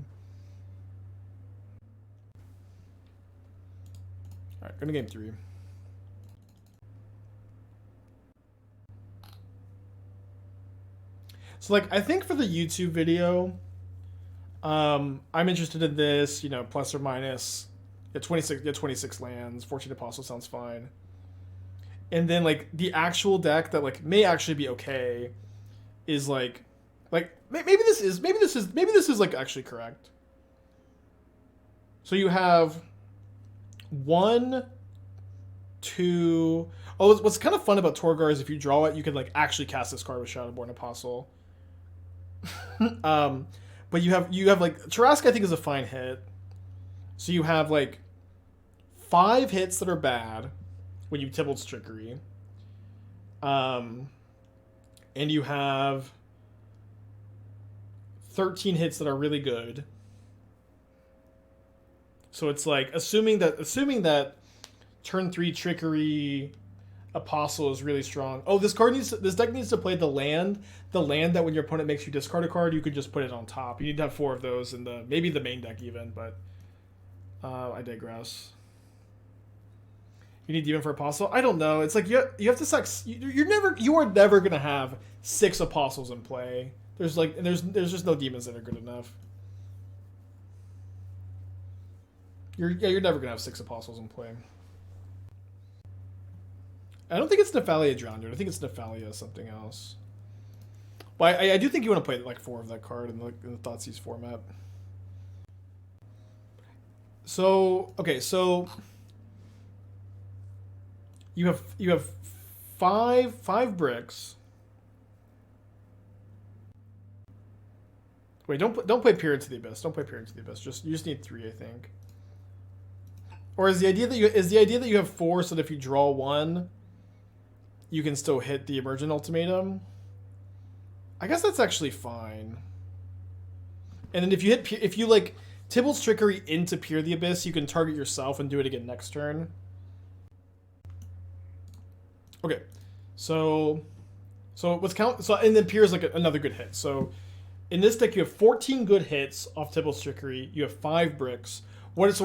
All right, go to game 3. So like I think for the YouTube video, I'm interested in this, you know, plus or minus. Yeah, 26 lands. 14 Apostle sounds fine. And then like the actual deck that like may actually be okay is like maybe this is like actually correct. So you have 1, 2. Oh, what's kind of fun about Torgar is if you draw it, you can like actually cast this card with Shadowborn Apostle. But you have like Tarrasque I think is a fine hit. So you have like 5 hits that are bad when you Tybalt's Trickery. And you have 13 hits that are really good. So it's like assuming that turn 3 Trickery Apostle is really strong. Oh, this deck needs to play the land that when your opponent makes you discard a card, you could just put it on top. You need to have 4 of those in maybe the main deck even, but I digress. You need Demon for Apostle? I don't know. It's like you have to suck. You are never gonna have 6 Apostles in play. There's just no demons that are good enough. You're never gonna have 6 Apostles in play. I don't think it's Nephalia Drowned. I think it's Nephalia something else. But I do think you want to play like 4 of that card in the Thoughtseize format. So okay, so you have 5 bricks. Wait, don't play Peer into the Abyss. Don't play Peer into the Abyss. You just need 3, I think. Or is the idea that you have 4 so that if you draw 1, you can still hit the Emergent Ultimatum? I guess that's actually fine. And then if you like Tybalt's Trickery into Peer the Abyss, you can target yourself and do it again next turn. Okay, so and then Peer is like another good hit. So in this deck you have 14 good hits off Tybalt's Trickery. You have 5 bricks. What is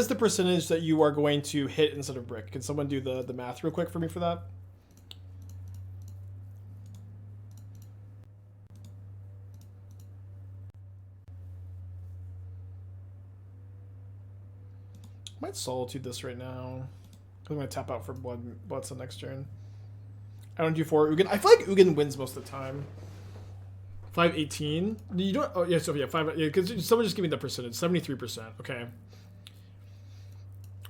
the percentage that you are going to hit instead of brick? Can someone do the math real quick for me for that? I might Solitude this right now. I'm going to tap out for Bloodsun next turn. I don't do 4 Ugin. I feel like Ugin wins most of the time. 518. You don't. Oh yeah. So yeah, 5. Yeah, because someone just give me the percentage. 73%. Okay.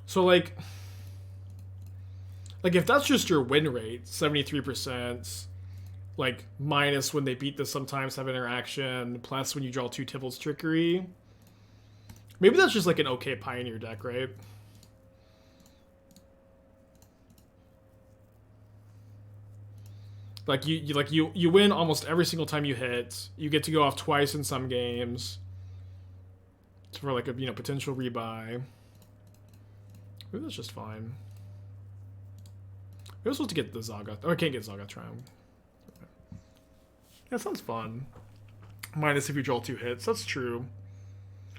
So like if that's just your win rate, 73%, like minus when they beat this sometimes have interaction, plus when you draw 2 Tybalt's Trickery. Maybe that's just like an okay Pioneer deck, right? Like you win almost every single time you hit. You get to go off twice in some games. It's for like a potential rebuy. Maybe that's just fine. Maybe I'm supposed to get the Zaga. Oh, I can't get Zaga Triumph. That sounds fun. Minus if you draw 2 hits. That's true.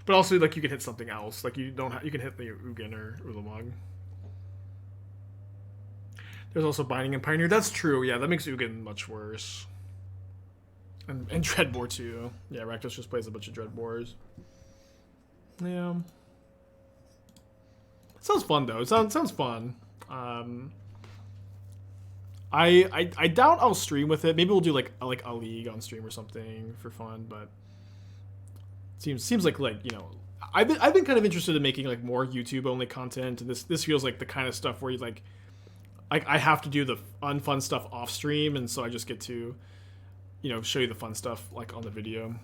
But also, like, you can hit something else. Like, you can hit the Ugin or Ulamog. There's also Binding and Pioneer. That's true. Yeah, that makes Ugin much worse. And Dreadbore, too. Yeah, Rakdos just plays a bunch of Dreadbores. Yeah. It sounds fun, though. It sounds fun. I doubt I'll stream with it. Maybe we'll do like a league on stream or something for fun, but seems like you know, I've been kind of interested in making like more YouTube only content, and this feels like the kind of stuff where you like I have to do the unfun stuff off stream, and so I just get to, you know, show you the fun stuff like on the video.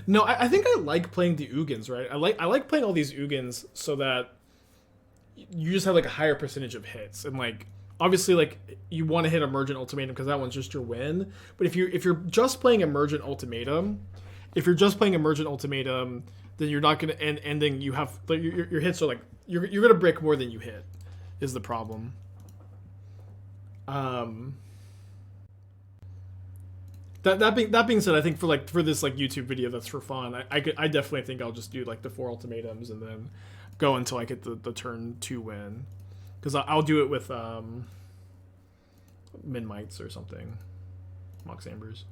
No, I think I like playing the Ugins, right? I like playing all these Ugins so that you just have like a higher percentage of hits, and like obviously like you want to hit Emergent Ultimatum because that one's just your win. But if you're just playing Emergent Ultimatum, then you're not gonna and then you have like, your hits are like you're gonna break more than you hit, is the problem. That being said, I think for this like YouTube video that's for fun, I definitely think I'll just do like the 4 ultimatums and then go until I get the turn 2 win, because I'll do it with Min Mites or something, Mox Ambers.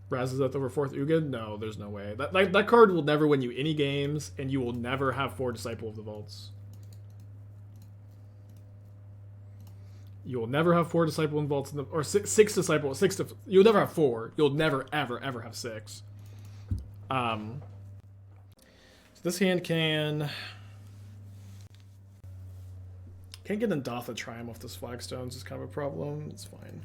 Raz is that over 4th Ugin? No, there's no way. That card will never win you any games, and you will never have 4 Disciple of the Vaults. You will never have 4 Disciple of the Vaults or 6 Disciple. You'll never have 4. You'll never ever have 6. So this hand can't get Ndatha Triumph off this flagstones is kind of a problem. It's fine.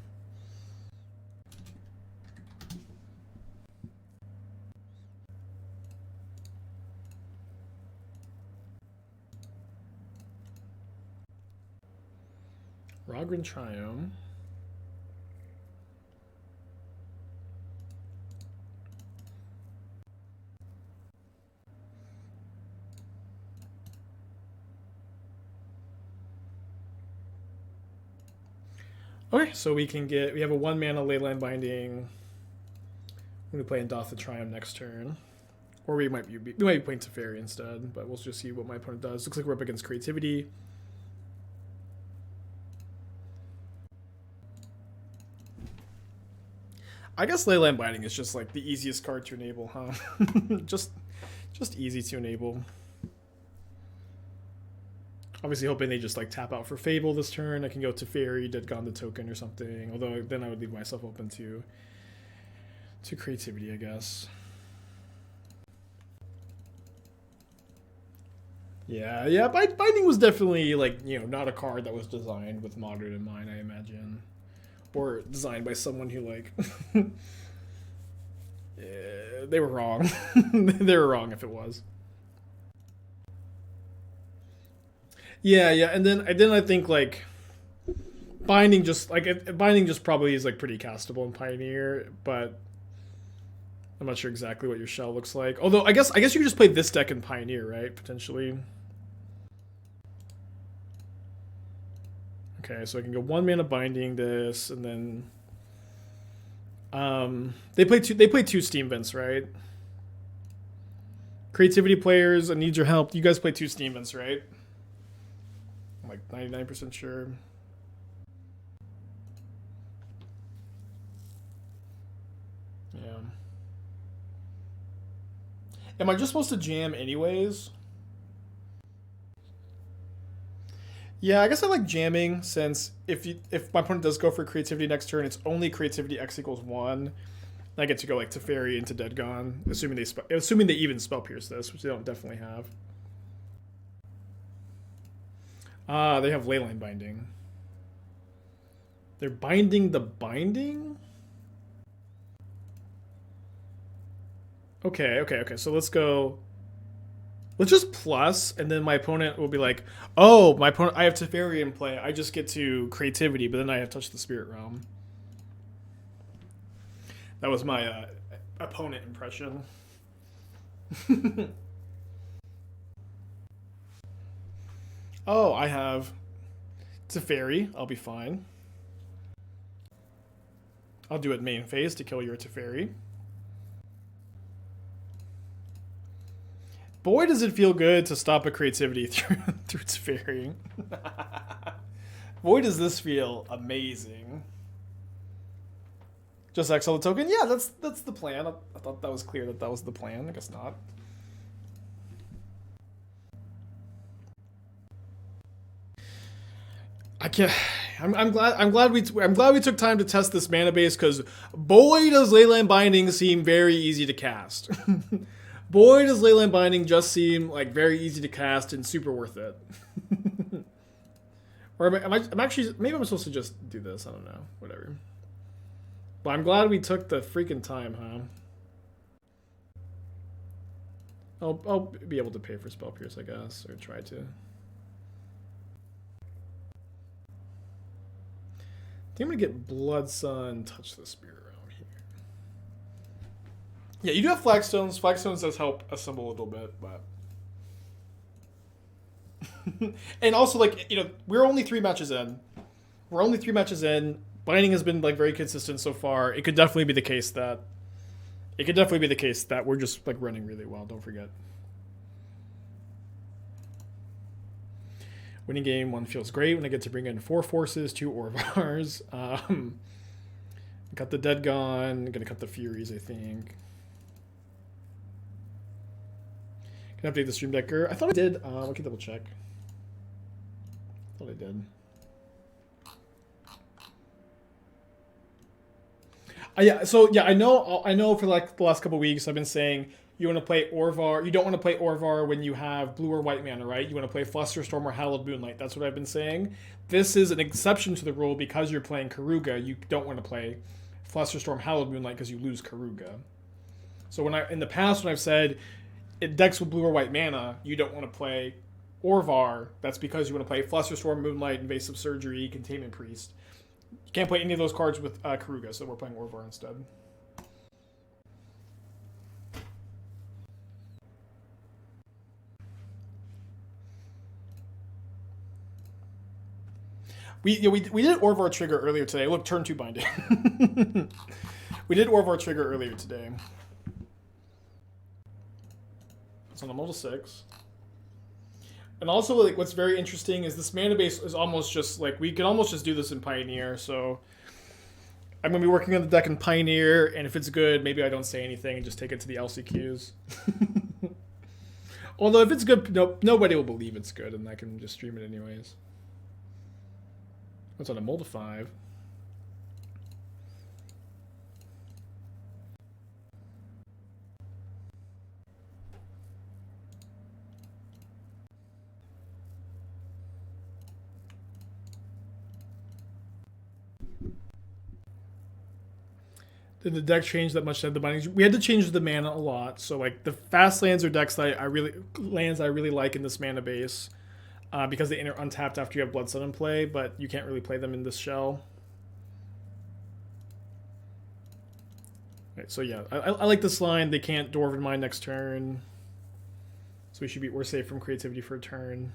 Rogren Triumph. Okay, so we have a 1 mana Leyline Binding. We're gonna play Ndatha Triumph next turn, or we might be playing Teferi instead. But we'll just see what my opponent does. Looks like we're up against Creativity. I guess Leyline Binding is just like the easiest card to enable, huh? just easy to enable. Obviously hoping they just like tap out for Fable this turn. I can go to Fairy, Dead Gone the token or something. Although then I would leave myself open to Creativity, I guess. Yeah. Binding was definitely like, you know, not a card that was designed with Modern in mind, I imagine. Or designed by someone who like yeah, they were wrong. They were wrong if it was. Yeah, and then I think like binding just probably is like pretty castable in Pioneer, but I'm not sure exactly what your shell looks like. Although I guess you could just play this deck in Pioneer, right? Potentially. Okay, so I can go 1 mana binding this, and then they play 2 Steam Vents, right? Creativity players, I need your help. You guys play 2 Steam Vents, right? I'm like 99% sure. Yeah. Am I just supposed to jam anyways? Yeah, I guess I like jamming, since if my opponent does go for Creativity next turn, it's only Creativity X equals 1. I get to go like Teferi into Dead Gone, assuming they even Spell Pierce this, which they don't definitely have. They have Leyline Binding. They're binding the binding? Okay. So let's go. Let's just plus, and then my opponent will be like, oh, I have Teferi in play. I just get to Creativity, but then I have Touch the Spirit Realm. That was my opponent impression. Oh, I have Teferi, I'll be fine. I'll do it main phase to kill your Teferi. Boy, does it feel good to stop a creativity through Teferi. Boy, does this feel amazing. Just exile the token? Yeah, that's the plan. I thought that was clear that was the plan. I guess not. I can't. I'm glad we took time to test this mana base, because boy does Leyline Binding seem very easy to cast. Boy does Leyline Binding just seem like very easy to cast and super worth it. Or I'm actually, maybe I'm supposed to just do this. I don't know. Whatever. But I'm glad we took the freaking time, huh? I'll be able to pay for Spell Pierce, I guess, or try to. I think I'm gonna get Blood Sun, touch the Spirit Realm here. Yeah, you do have Flagstones. Flagstones does help assemble a little bit, but and also, like, you know, we're only 3 matches in. Binding has been like very consistent so far. It could definitely be the case that we're just like running really well. Don't forget. Winning game 1 feels great when I get to bring in 4 forces, 2 Orvars. Got the Dead gone. Gonna cut the Furies, I think. Can I update the Stream Decker? I thought I did. I can double check. I thought I did. Yeah. So yeah, I know. For like the last couple of weeks, I've been saying, you want to play Orvar. You don't want to play Orvar when you have blue or white mana, right? You want to play Flusterstorm or Hallowed Moonlight. That's what I've been saying. This is an exception to the rule because you're playing Keruga. You don't want to play Flusterstorm, Hallowed Moonlight because you lose Keruga. So in the past when I've said it decks with blue or white mana, you don't want to play Orvar. That's because you want to play Flusterstorm, Moonlight, Invasive Surgery, Containment Priest. You can't play any of those cards with Keruga, so we're playing Orvar instead. We did Orvar trigger earlier today. Look, turn 2 binding. We did Orvar trigger earlier today. It's on a multi 6. And also, like, what's very interesting is this mana base is almost just like, we can almost just do this in Pioneer. So I'm gonna be working on the deck in Pioneer, and if it's good, maybe I don't say anything and just take it to the LCQs. Although if it's good, nobody will believe it's good, and I can just stream it anyways. What's on a multi 5? Did the deck change that much? The bindings? We had to change the mana a lot. So like the fast lands are decks that I really like in this mana base. Because they enter untapped after you have Blood Sun in play, but you can't really play them in this shell. Right, so yeah, I like this line. They can't Dwarven Mine next turn, so we're safe from creativity for a turn.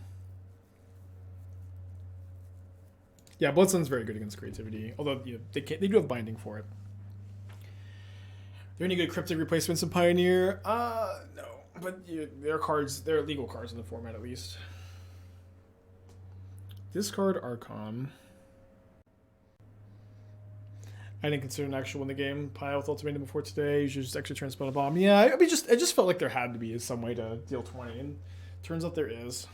Yeah, Blood Sun's very good against creativity, although they do have binding for it. Are there any good cryptic replacements in Pioneer? No, but there are legal cards in the format at least. Discard Archon. I didn't consider an actual win the game pile with Ultimatum before today. You should just extra turn spell a bomb. Yeah, I mean, it just felt like there had to be some way to deal 20, and turns out there is.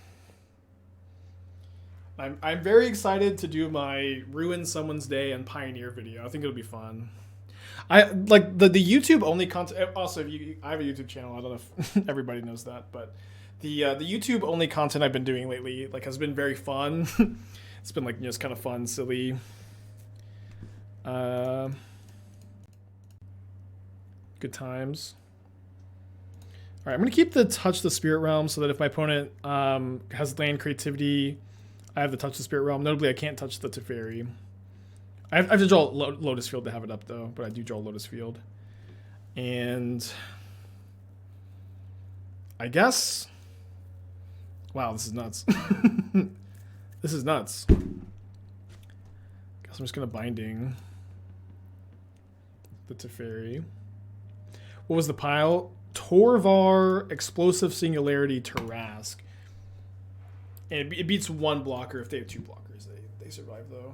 I'm very excited to do my Ruin Someone's Day and Pioneer video. I think it'll be fun. I like the YouTube only content. Also, I have a YouTube channel. I don't know if everybody knows that, but the YouTube only content I've been doing lately like has been very fun. It's been like just kind of fun, silly. Good times. All right, I'm gonna keep the Touch the Spirit Realm so that if my opponent has land creativity, I have the Touch the Spirit Realm. Notably, I can't touch the Teferi. I have to draw Lotus Field to have it up though, but I do draw Lotus Field. And I guess, wow, this is nuts. This is nuts. I'm just gonna binding the Teferi. What was the pile? Torvar, Explosive Singularity, Tarask. And it beats one blocker if they have two blockers. They survive though.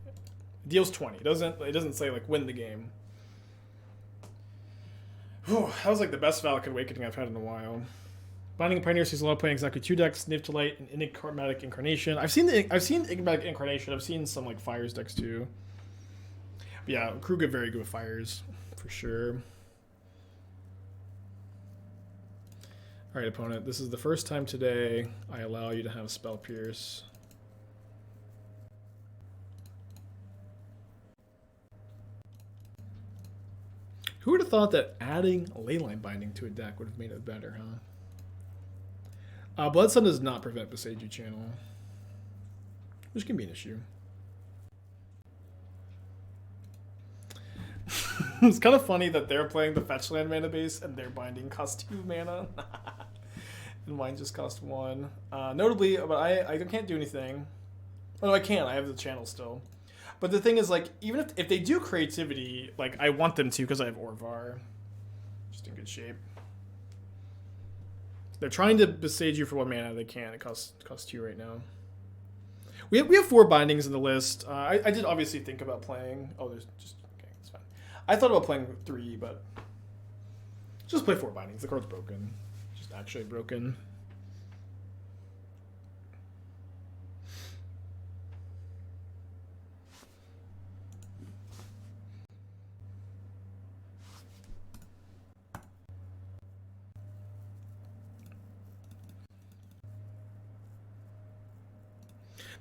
It deals 20. It doesn't say like win the game. Whew, that was like the best Valak Awakening I've had in a while. Binding Pioneer sees a lot of playing exactly 2 decks, Niftalite and Enigmatic Incarnation. I've seen Enigmatic Incarnation. I've seen some like Fires decks too. But yeah, Keruga very good with Fires for sure. All right, opponent. This is the first time today I allow you to have Spell Pierce. Who would have thought that adding Leyline Binding to a deck would have made it better, huh? Blood Sun does not prevent Besage Channel, which can be an issue. It's kind of funny that they're playing the fetch land mana base and their binding costs 2 mana. And mine just cost 1. Notably, but I can't do anything. Oh, no, I can. I have the channel still. But the thing is, like, even if they do creativity, like, I want them to because I have Orvar. Just in good shape. They're trying to besage you for 1 mana. They can't. It costs 2 right now. We have 4 bindings in the list. I did obviously think about playing. Oh, there's just... Okay, it's fine. I thought about playing 3, but... Just play 4 bindings. The card's broken. Just actually broken.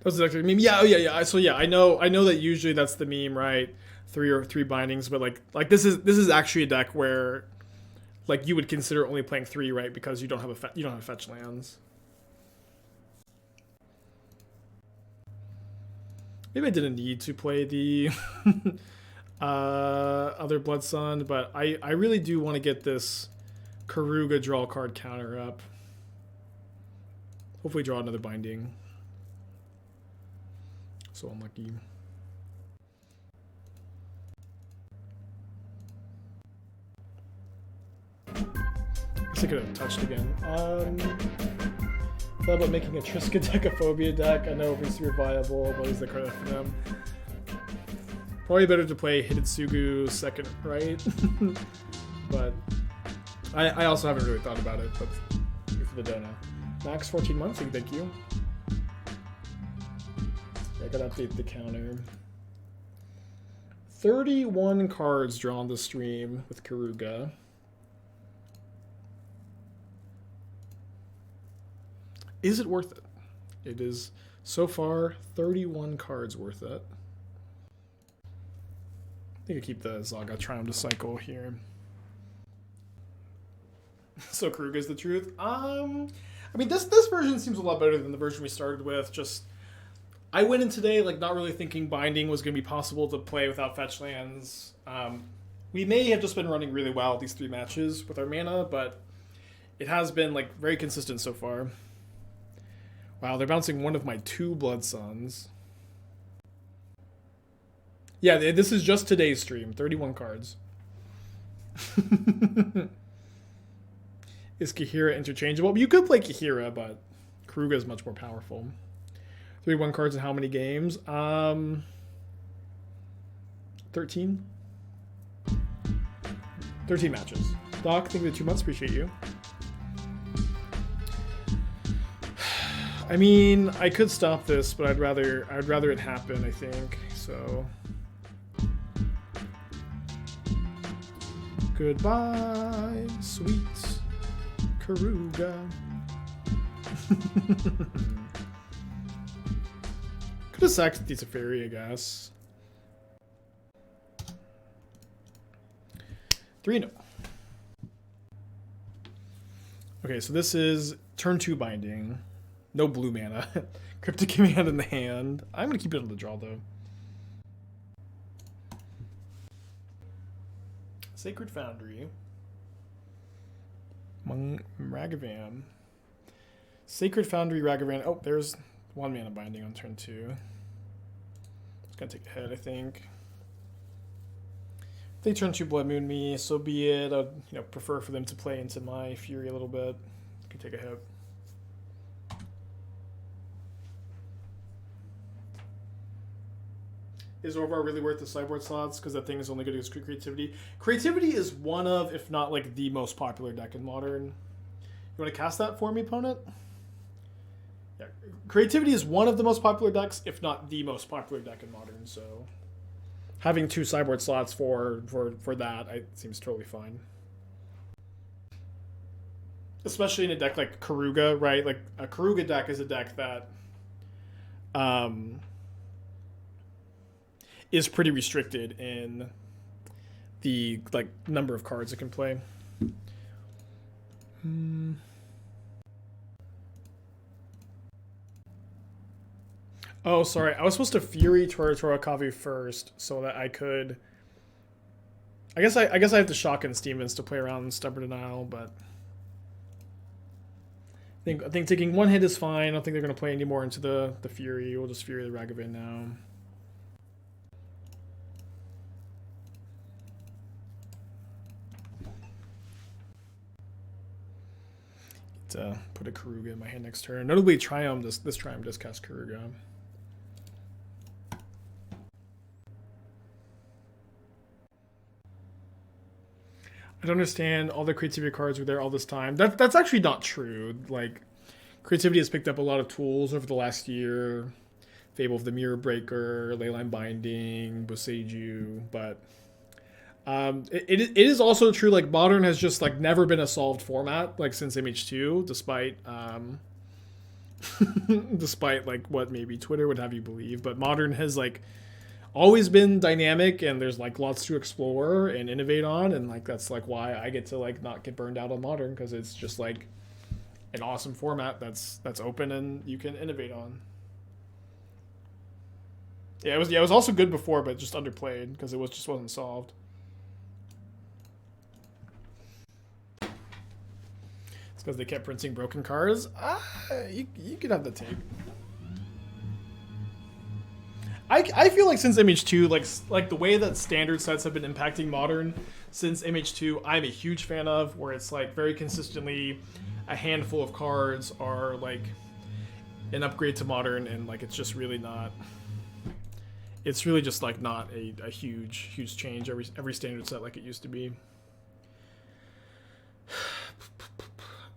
That's exactly a meme. Yeah, oh yeah. So yeah, I know that usually that's the meme, right? 3 bindings, but like this is actually a deck where like you would consider only playing 3, right? Because you don't have fetch lands. Maybe I didn't need to play the other Blood Sun, but I really do want to get this Keruga draw card counter up. Hopefully draw another binding. So unlucky. I guess I could have touched again. Thought about making a Triska Decaphobia deck. I know it's super viable, but is the card for them? Probably better to play Hidetsugu second, right? But I also haven't really thought about it, but thank you for the dono. Max 14 months, thank you. I gotta update the counter. 31 cards drawn this stream with Keruga. Is it worth it? It is so far 31 cards worth it. I think I keep the Zaga Triumph Cycle here. So Keruga's the truth. I mean this version seems a lot better than the version we started with. Just I went in today like not really thinking binding was going to be possible to play without fetch lands. We may have just been running really well these 3 matches with our mana, but it has been like very consistent so far. Wow, they're bouncing one of my 2 Blood Suns. Yeah, this is just today's stream. 31 cards. Is Kahira interchangeable? You could play Kahira, but Keruga is much more powerful. 31 cards in how many games? 13? 13 matches. Doc, thank you for 2 months. Appreciate you. I mean, I could stop this, but I'd rather it happen, I think. So goodbye, sweet Keruga. Could have sacked the Teferi, I guess. 3-0. Okay, so this is turn 2 binding. No blue mana. Cryptic Command in the hand. I'm going to keep it on the draw, though. Sacred Foundry. Ragavan. Sacred Foundry, Ragavan. Oh, there's 1 mana binding on turn 2. It's gonna take a hit, I think. If they turn 2 Blood Moon me, so be it. I'd prefer for them to play into my Fury a little bit. Could take a hit. Is Orvar really worth the sideboard slots? Because that thing is only good against creativity. Creativity is one of, if not like the most popular deck in Modern. You want to cast that for me, opponent? Yeah, creativity is one of the most popular decks, if not the most popular deck in Modern. So having 2 sideboard slots for that seems totally fine. Especially in a deck like Keruga, right? Like a Keruga deck is a deck that is pretty restricted in the like number of cards it can play. Oh, sorry. I was supposed to Fury Torakavu first so that I could. I guess I have to shock and Stevens to play around in Stubborn Denial, but I think taking 1 hit is fine. I don't think they're going to play any more into the Fury. We'll just Fury the Ragavan now. To put a Keruga in my hand next turn. Notably, Triumph. This Triumph does cast Keruga. I don't understand. All the creativity cards were there all this time. That's actually not true. Like, creativity has picked up a lot of tools over the last year. Fable of the Mirror Breaker, Leyline Binding, Boseiju, but it is also true. Like Modern has just like never been a solved format like since MH2, despite despite like what maybe Twitter would have you believe. But Modern has like always been dynamic, and there's like lots to explore and innovate on, and like that's like why I get to like not get burned out on Modern, because it's just like an awesome format that's open and you can innovate on. Yeah, it was also good before, but just underplayed because it just wasn't solved. It's because they kept printing broken cards. You could have the take. I feel like since MH2, like the way that standard sets have been impacting Modern since MH2, I'm a huge fan of, where it's like very consistently a handful of cards are like an upgrade to Modern, and like it's just really not. It's really just like not a huge change every standard set like it used to be.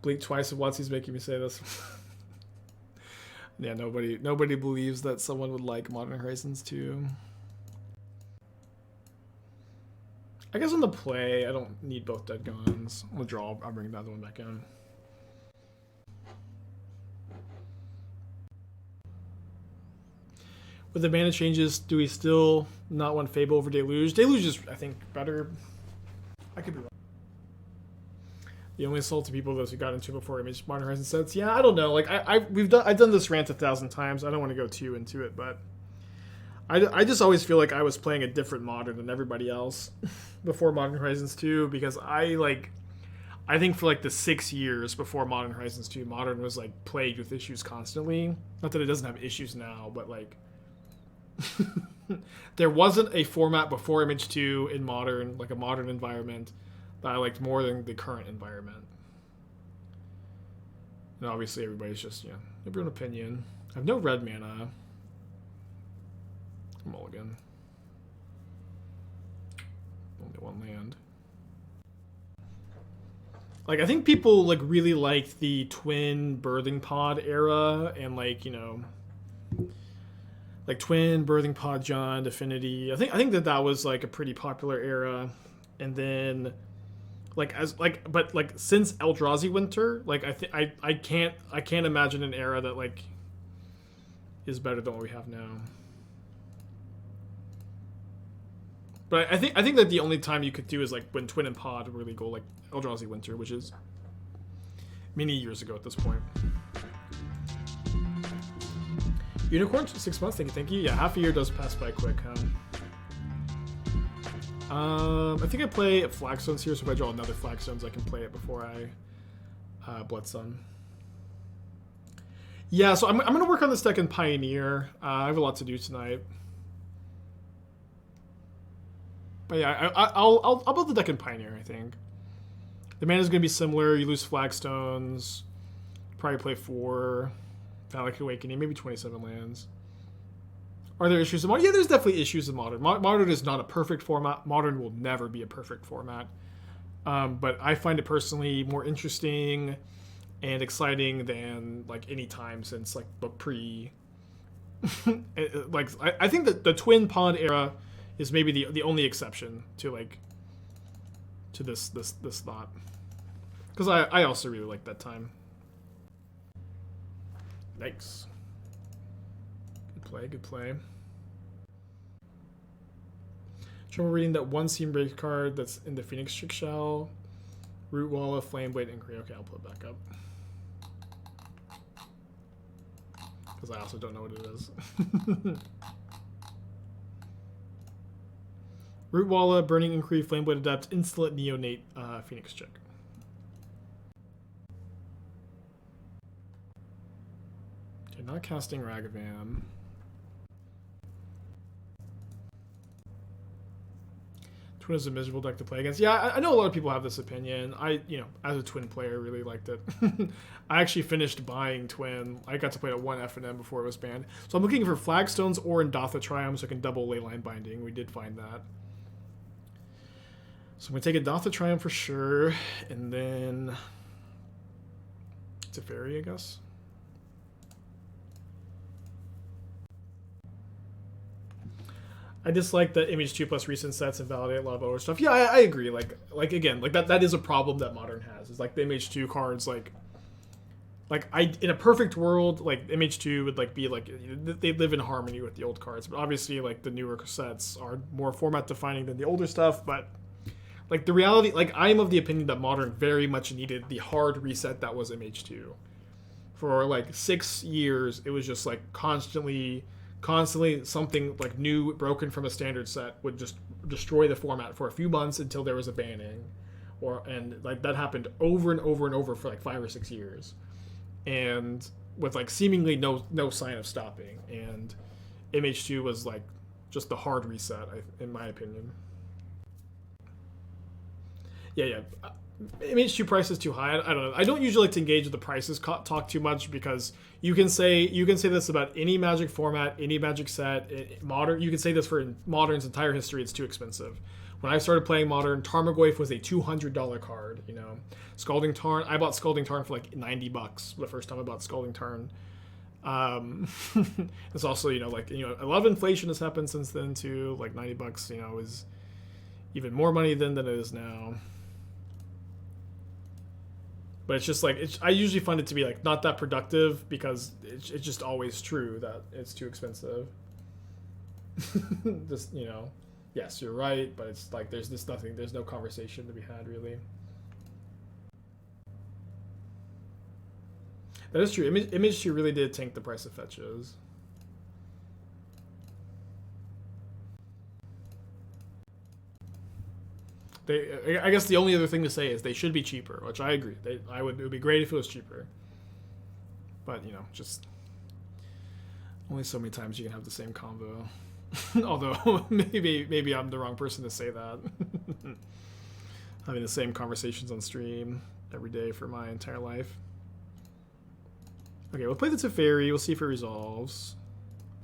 Blink twice if Watsy's making me say this. Yeah, nobody believes that someone would like Modern Horizons 2. I guess on the play, I don't need both Dead Guns. On the draw, I'll bring the other one back in. With the mana changes, do we still not want Fable over Deluge? Deluge is, I think, better. I could be wrong. The only insult to people those who got into before Image Modern Horizons sets. Yeah, I don't know. Like I've done this rant 1,000 times. I don't want to go too into it, but I just always feel like I was playing a different Modern than everybody else before Modern Horizons 2, because I think for like the 6 years before Modern Horizons 2, Modern was like plagued with issues constantly. Not that it doesn't have issues now, but like there wasn't a format before Image 2 in Modern, like a Modern environment, that I liked more than the current environment. And obviously everybody's just, every own opinion. I have no red mana. Mulligan. Only 1 land. Like, I think people like really liked the twin birthing pod era, and like, like twin birthing pod John Affinity. I think that was like a pretty popular era. And then but since Eldrazi Winter, like I can't imagine an era that like is better than what we have now. But I think that the only time you could do is like when Twin and Pod really go like Eldrazi Winter, which is many years ago at this point. Unicorn, 6 months, thank you. Yeah, half a year does pass by quick, huh? I think I play Flagstones here, so if I draw another Flagstones, I can play it before I Blood Sun. Yeah, so I'm gonna work on this deck in Pioneer. I have a lot to do tonight. But yeah, I'll build the deck in Pioneer, I think. The mana is gonna be similar. You lose flagstones. Probably play 4 Phallic Awakening, maybe 27 lands. Are there issues in Modern? Yeah, there's definitely issues in Modern. Modern is not a perfect format. Modern will never be a perfect format. But I find it personally more interesting and exciting than like any time since like the pre. Like I think that the Twin Pond era is maybe the only exception to like to this thought, because I also really like that time. Thanks. Good play, good play. Trouble reading that one Seam Break card that's in the Phoenix Trick Shell. Root Walla, Flameblade, Inquiry. Okay, I'll put it back up. Because I also don't know what it is. Root Walla, Burning Inquiry, Flameblade Adept, Insolent Neonate, Phoenix Chick. Okay, not casting Ragavan. Twin is a miserable deck to play against. Yeah, I know a lot of people have this opinion. As a Twin player, really liked it. I actually finished buying Twin. I got to play it at 1 FNM before it was banned. So I'm looking for Flagstones or Ndatha Triumph so I can double Leyline Binding. We did find that. So I'm going to take a Ndatha Triumph for sure. And then Teferi, I guess. I dislike that Image 2 plus recent sets invalidate a lot of other stuff. Yeah, I agree. Like again, like that is a problem that Modern has. Is like the Image 2 cards, like in a perfect world, like Image 2 would like be like they live in harmony with the old cards. But obviously, like the newer sets are more format defining than the older stuff. But like the reality, like I'm of the opinion that Modern very much needed the hard reset that was Image 2. For like 6 years, it was just like constantly something like new broken from a standard set would just destroy the format for a few months until there was a banning, and like that happened over and over and over for like 5 or 6 years, and with like seemingly no sign of stopping. And MH2 was like just the hard reset, in my opinion. Yeah. MH2 price is too high. I don't know. I don't usually like to engage with the prices talk too much, because you can say this about any Magic format, any Magic set. Modern, you can say this for Modern's entire history. It's too expensive. When I started playing Modern, Tarmogoyf was a $200 card. You know, Scalding Tarn. I bought Scalding Tarn for like $90 the first time I bought Scalding Tarn. It's also a lot of inflation has happened since then too. Like $90, is even more money than it is now. But it's just like I usually find it to be like not that productive, because it's just always true that it's too expensive. Just yes, you're right, but it's like there's no conversation to be had really. That is true. Image 2 really did tank the price of fetches. I guess the only other thing to say is they should be cheaper, which I agree. It would be great if it was cheaper. But, just only so many times you can have the same combo. Although, maybe I'm the wrong person to say that. Having the same conversations on stream every day for my entire life. Okay, we'll play the Teferi. We'll see if it resolves.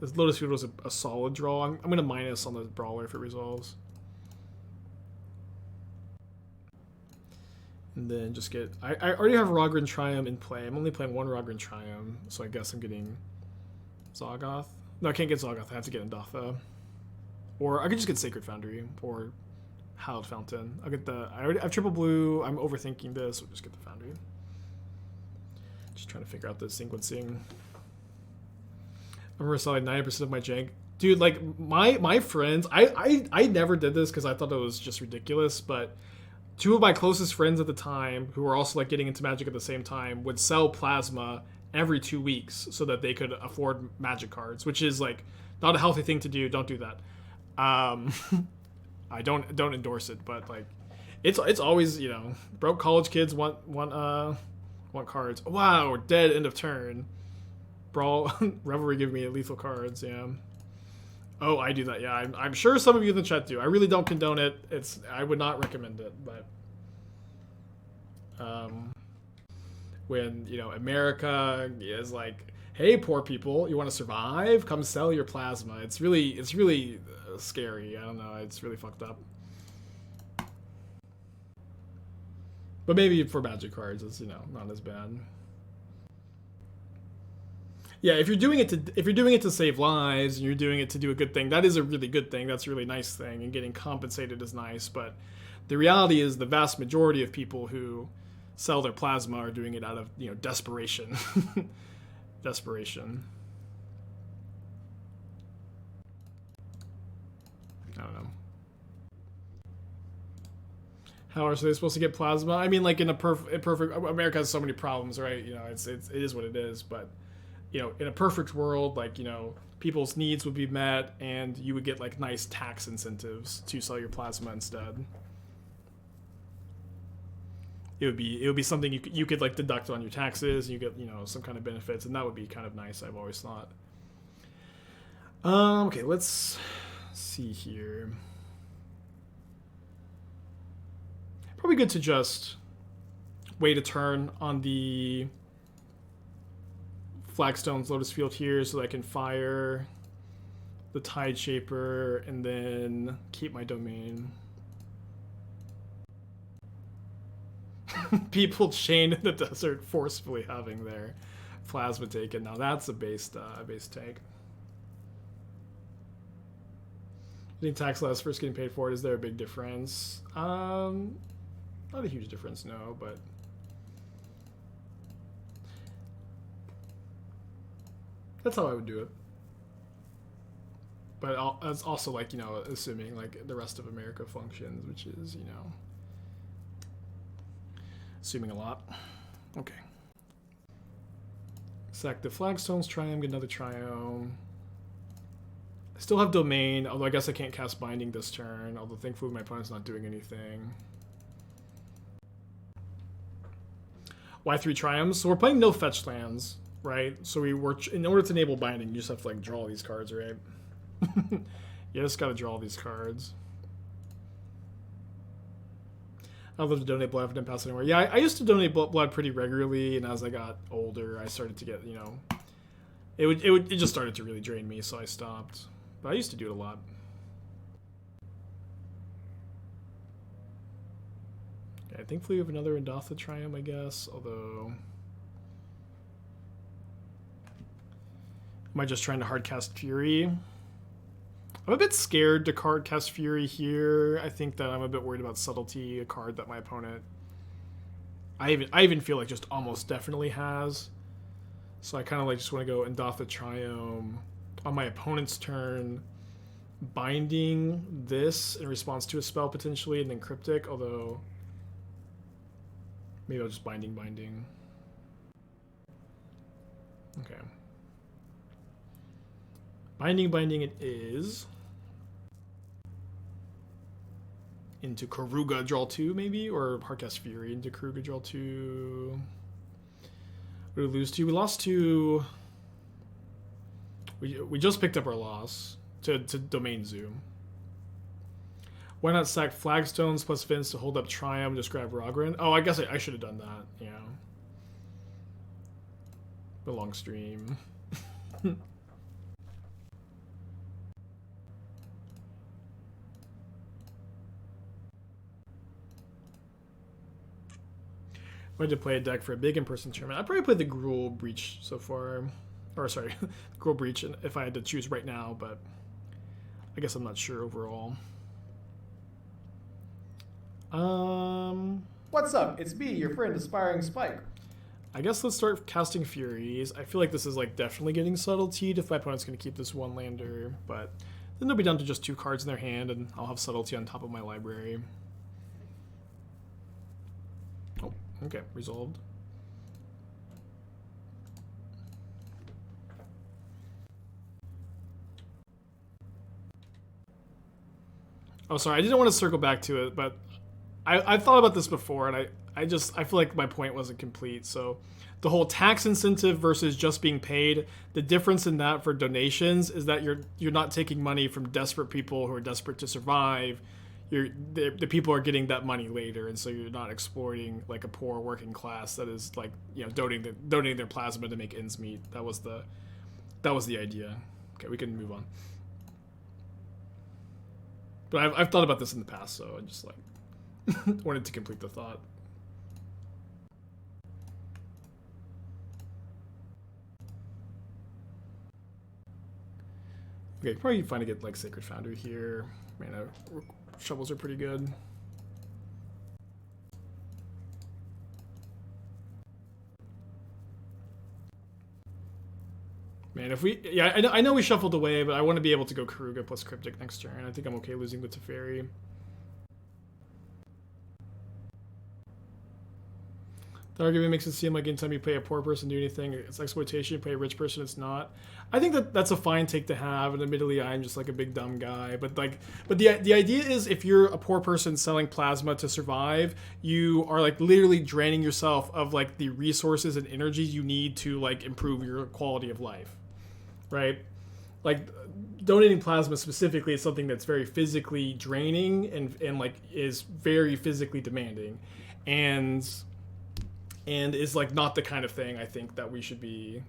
This Lotus Field was a solid draw. I'm going to minus on the Brawler if it resolves. And then just get... I already have Rogran Triumph in play. I'm only playing one Rogran Triumph, so I guess I'm getting Zoggoth. No, I can't get Zoggoth. I have to get Ndatha. Or I could just get Sacred Foundry or Hallowed Fountain. I'll get the... I have triple blue. I'm overthinking this. We'll just get the Foundry. Just trying to figure out the sequencing. I'm gonna sell like 90% of my jank. Dude, like my friends... I never did this because I thought it was just ridiculous, but... Two of my closest friends at the time, who were also like getting into Magic at the same time, would sell plasma every 2 weeks so that they could afford Magic cards, which is like not a healthy thing to do. Don't do that. I don't endorse it, but like it's always broke college kids want cards. Wow, dead end of turn. Brawl, Revelry give me lethal cards, yeah. Oh, I do that, yeah. I'm sure some of you in the chat do. I really don't condone it. I would not recommend it, but... when, you know, America is like, hey, poor people, you want to survive? Come sell your plasma. It's really scary. I don't know. It's really fucked up. But maybe for Magic cards, it's, you know, not as bad. Yeah, if you're doing it to save lives and you're doing it to do a good thing, that is a really good thing. That's a really nice thing, and getting compensated is nice. But the reality is, the vast majority of people who sell their plasma are doing it out of, you know, desperation. Desperation. I don't know. How are they supposed to get plasma? I mean, like, in a perfect America has so many problems, right? You know, it is what it is. But, you know, in a perfect world, like, you know, people's needs would be met, and you would get like nice tax incentives to sell your plasma instead. It would be something you could like deduct on your taxes, and you get, you know, some kind of benefits, and that would be kind of nice, I've always thought. Okay, let's see here. Probably good to just wait a turn on the Flagstone's Lotus Field here so that I can fire the Tide Shaper and then keep my domain. People chained in the desert forcefully having their plasma taken. Now that's a base take. Getting tax less first getting paid for it, is there a big difference? Not a huge difference, no, but that's how I would do it. But it's also, like, you know, assuming like the rest of America functions, which is, you know, assuming a lot. Okay. Sack the Flagstones, Triome, get another Triome. I still have Domain, although I guess I can't cast Binding this turn, although thankfully my opponent's not doing anything. Why 3 Triomes? So we're playing no fetch lands, right? So in order to enable Binding, you just have to, like, draw these cards, right? You just gotta draw these cards. I love to donate blood if I didn't pass anywhere. Yeah, I used to donate blood pretty regularly, and as I got older, I started to get, you know, it just started to really drain me, so I stopped. But I used to do it a lot. Okay, thankfully we have another Indatha Triumph, I guess, although am I just trying to hardcast Fury? I'm a bit scared to cast Fury here. I think that I'm a bit worried about Subtlety, a card that my opponent I even feel like just almost definitely has. So I kind of like just want to go Indatha Triumph on my opponent's turn, binding this in response to a spell potentially, and then Cryptic, although maybe I'll just binding. Okay. Binding it is. Into Keruga, draw 2 maybe? Or Hardcast Fury into Keruga, draw 2. What did we lose to? We lost to... We just picked up our loss to Domain Zoom. Why not sack Flagstones plus Vince to hold up Triumph and just grab Rogren? Oh, I guess I should have done that, yeah. The long stream. I had to play a deck for a big in-person tournament. I probably played the Gruul Breach so far. Or, sorry, Gruul Breach if I had to choose right now, but I guess I'm not sure overall. What's up? It's me, your friend, Aspiring Spike. I guess let's start casting Furies. I feel like this is like definitely getting Subtlety if my opponent's going to keep this one lander, but then they'll be down to just 2 cards in their hand, and I'll have Subtlety on top of my library. Oh, okay, resolved. Oh, sorry, I didn't want to circle back to it, but I've thought about this before, and I feel like my point wasn't complete. So the whole tax incentive versus just being paid, the difference in that for donations is that you're not taking money from desperate people who are desperate to survive. The people are getting that money later, and so you're not exploiting like a poor working class that is like, you know, donating their plasma to make ends meet. That was the idea. Okay, we can move on. But I've thought about this in the past, so I just like wanted to complete the thought. Okay, probably fine to get like Sacred Foundry here. Man, shovels are pretty good. Man, if we... Yeah, I know we shuffled away, but I want to be able to go Keruga plus Cryptic next turn. I think I'm okay losing the Teferi. The argument makes it seem like anytime you pay a poor person to do anything, it's exploitation. You pay a rich person, it's not. I think that's a fine take to have, and admittedly, I'm just like a big dumb guy. But the idea is, if you're a poor person selling plasma to survive, you are like literally draining yourself of like the resources and energy you need to like improve your quality of life, right? Like donating plasma specifically is something that's very physically draining and like is very physically demanding, and is like not the kind of thing I think that we should be,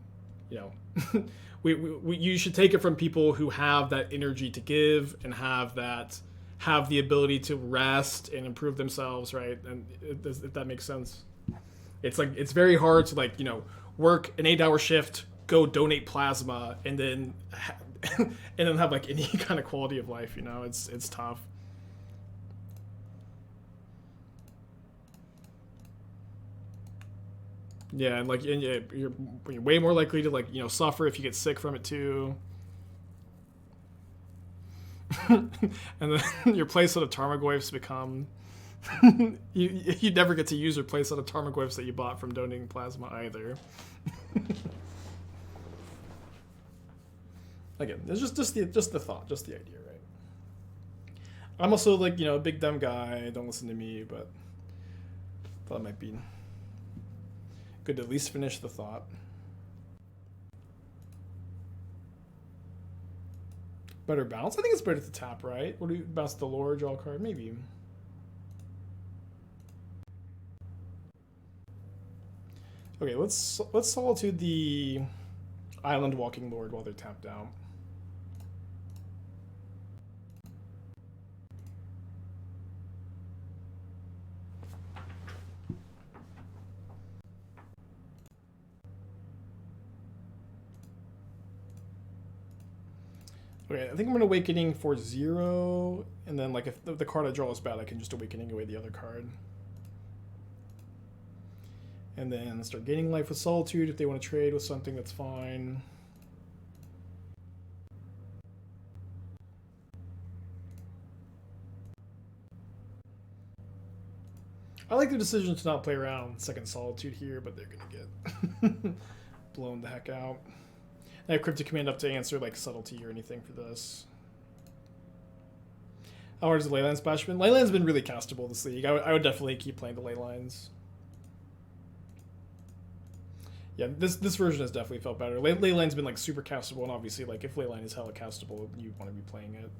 you know, you should take it from people who have that energy to give and have the ability to rest and improve themselves, right? And if that makes sense. It's like, it's very hard to like, you know, work an 8-hour shift, go donate plasma, and then have like any kind of quality of life, you know. It's tough. Yeah, and like you're way more likely to like, you know, suffer if you get sick from it too. And then your place out of Tarmogoyfs become you never get to use your place out of Tarmogoyfs that you bought from donating plasma either. Again, it's just the thought, just the idea, right? I'm also like, you know, a big dumb guy. Don't listen to me, but thought it might be good to at least finish the thought. Better bounce? I think it's better to tap, right? Or do you bounce the lore, draw a card? Maybe. Okay, let's Solitude the Island Walking Lord while they're tapped out. Okay, I think I'm going to Awakening for 0, and then like if the card I draw is bad, I can just Awakening away the other card. And then start gaining life with Solitude. If they want to trade with something, that's fine. I like the decision to not play around second Solitude here, but they're going to get blown the heck out. I have Cryptic Command up to answer like Subtlety or anything for this. How hard is the Leyline Splash been? Leyline's been really castable this league. I would definitely keep playing the Leylines. Yeah, this version has definitely felt better. Leyline's been like super castable, and obviously like if Leyline is hella castable, you want to be playing it.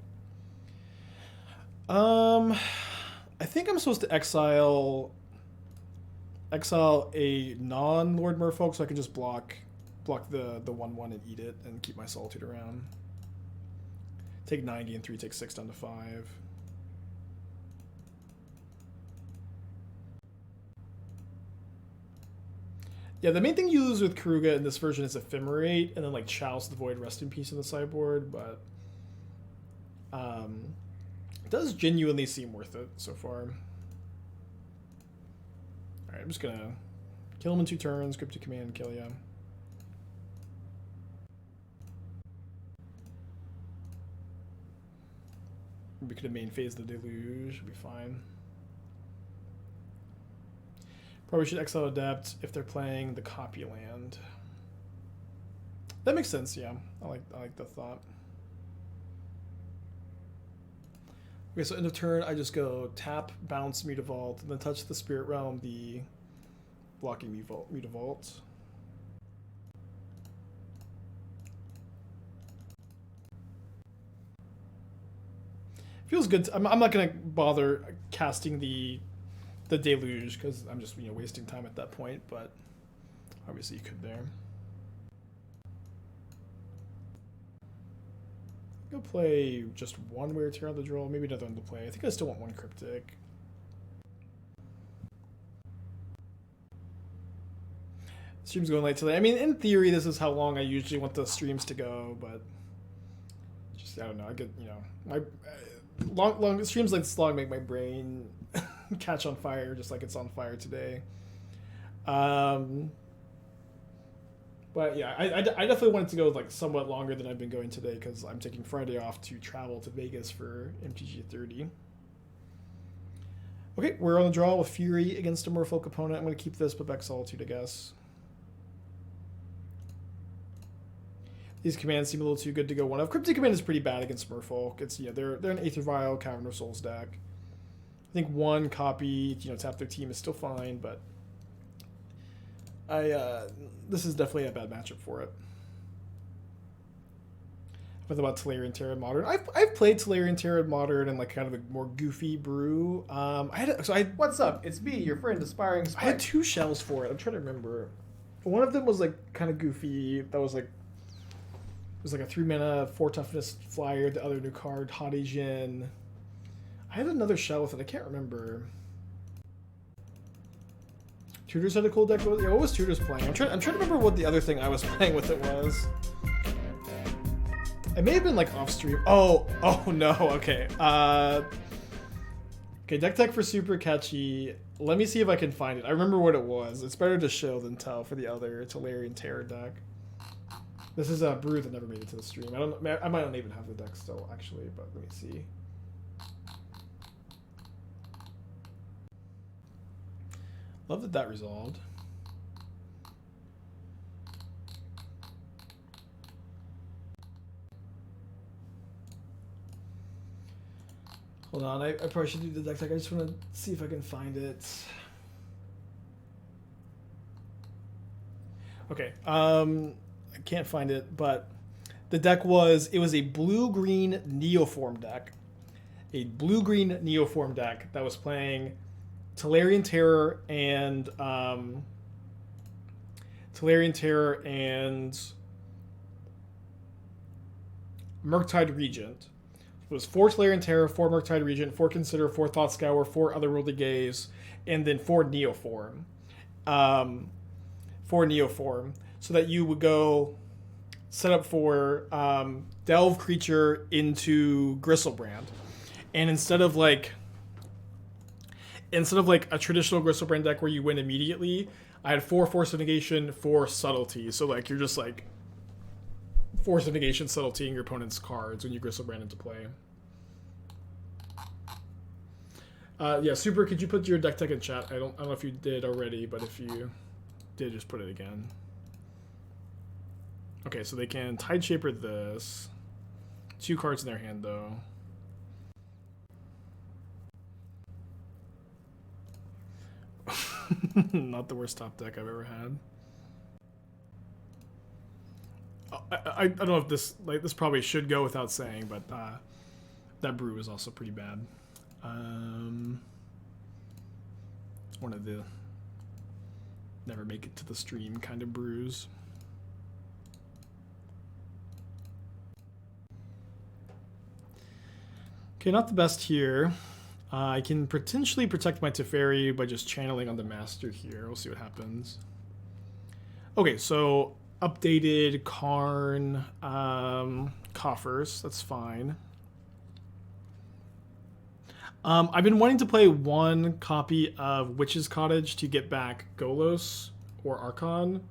I think I'm supposed to exile a non-Lord Merfolk so I can just block the 1/1 and eat it and keep my Solitude around. Take 90 and 3 take 6 down to 5. Yeah, the main thing you lose with Keruga in this version is Ephemerate and then like Chalice the Void, Rest in Peace in the sideboard, but it does genuinely seem worth it so far. Alright, I'm just gonna kill him in 2 turns, Cryptic Command, kill ya. We could have main phase the Deluge, should be fine. Probably should exile Adept if they're playing the copy land. That makes sense, yeah. I like the thought. Okay, so end of turn, I just go tap, bounce, Mutavault, and then touch the Spirit Realm, the blocking Mutavault. Feels good. I'm not gonna bother casting the Deluge because I'm just wasting time at that point. But obviously you could there. Go play just one Weird Tear on the draw. Maybe another one to play. I think I still want one Cryptic. Stream's going late today. I mean, in theory, this is how long I usually want the streams to go, but just I don't know. I get my long streams like this long make my brain catch on fire, just like it's on fire today. But yeah, I definitely wanted to go like somewhat longer than I've been going today because I'm taking Friday off to travel to Vegas for MTG 30. Okay, we're on the draw with Fury against a Merfolk opponent. I'm going to keep this, but back Solitude, I guess. These commands seem a little too good to go one of. Cryptic Command is pretty bad against Merfolk. It's they're an Aether Vial, Cavern of Souls deck. I think one copy, tap their team is still fine, but this is definitely a bad matchup for it. What about Tolarian Terra Modern? I've played Tolarian Terra Modern and like kind of a more goofy brew. What's up? It's me, your friend, Aspiring Spike. I had 2 shells for it. I'm trying to remember. One of them was like kind of goofy. That was like it was like a 3-mana 4 toughness flyer. The other new card, Hadi Jin. I had another shell with it. I can't remember. Tutors had a cool deck. What was Tutors playing? I'm trying to remember what the other thing I was playing with it was. It may have been like off stream. Oh no. Okay. Okay. Deck tech for super catchy. Let me see if I can find it. I remember what it was. It's better to show than tell for the other Tolarian Terror deck. This is a brew that never made it to the stream. I might not even have the deck still actually, but let me see. Love that resolved. Hold on, I probably should do the deck tech. I just want to see if I can find it. Okay, I can't find it, but the deck was a blue-green Neoform deck. A blue-green Neoform deck that was playing Tolarian Terror and Murktide Regent. It was 4 Tolarian Terror, 4 Murktide Regent, 4 Consider, 4 Thought Scour, 4 Otherworldly Gaze, and then 4 Neoform. 4 Neoform. So that you would go set up for Delve Creature into Gristlebrand. And instead of like a traditional Gristlebrand deck where you win immediately, I had 4 Force of Negation, 4 Subtlety. So like you're just like Force of Negation, Subtletying your opponent's cards when you Gristlebrand into play. Yeah, Super, could you put your deck tech in chat? I don't know if you did already, but if you did, just put it again. Okay, so they can Tide Shaper this. 2 cards in their hand though. Not the worst top deck I've ever had. I don't know if this probably should go without saying, but that brew is also pretty bad. It's one of the never make it to the stream kind of brews. Okay, not the best here. I can potentially protect my Teferi by just channeling on the Master here. We'll see what happens. Okay, so updated Karn coffers. That's fine. I've been wanting to play 1 copy of Witch's Cottage to get back Golos or Archon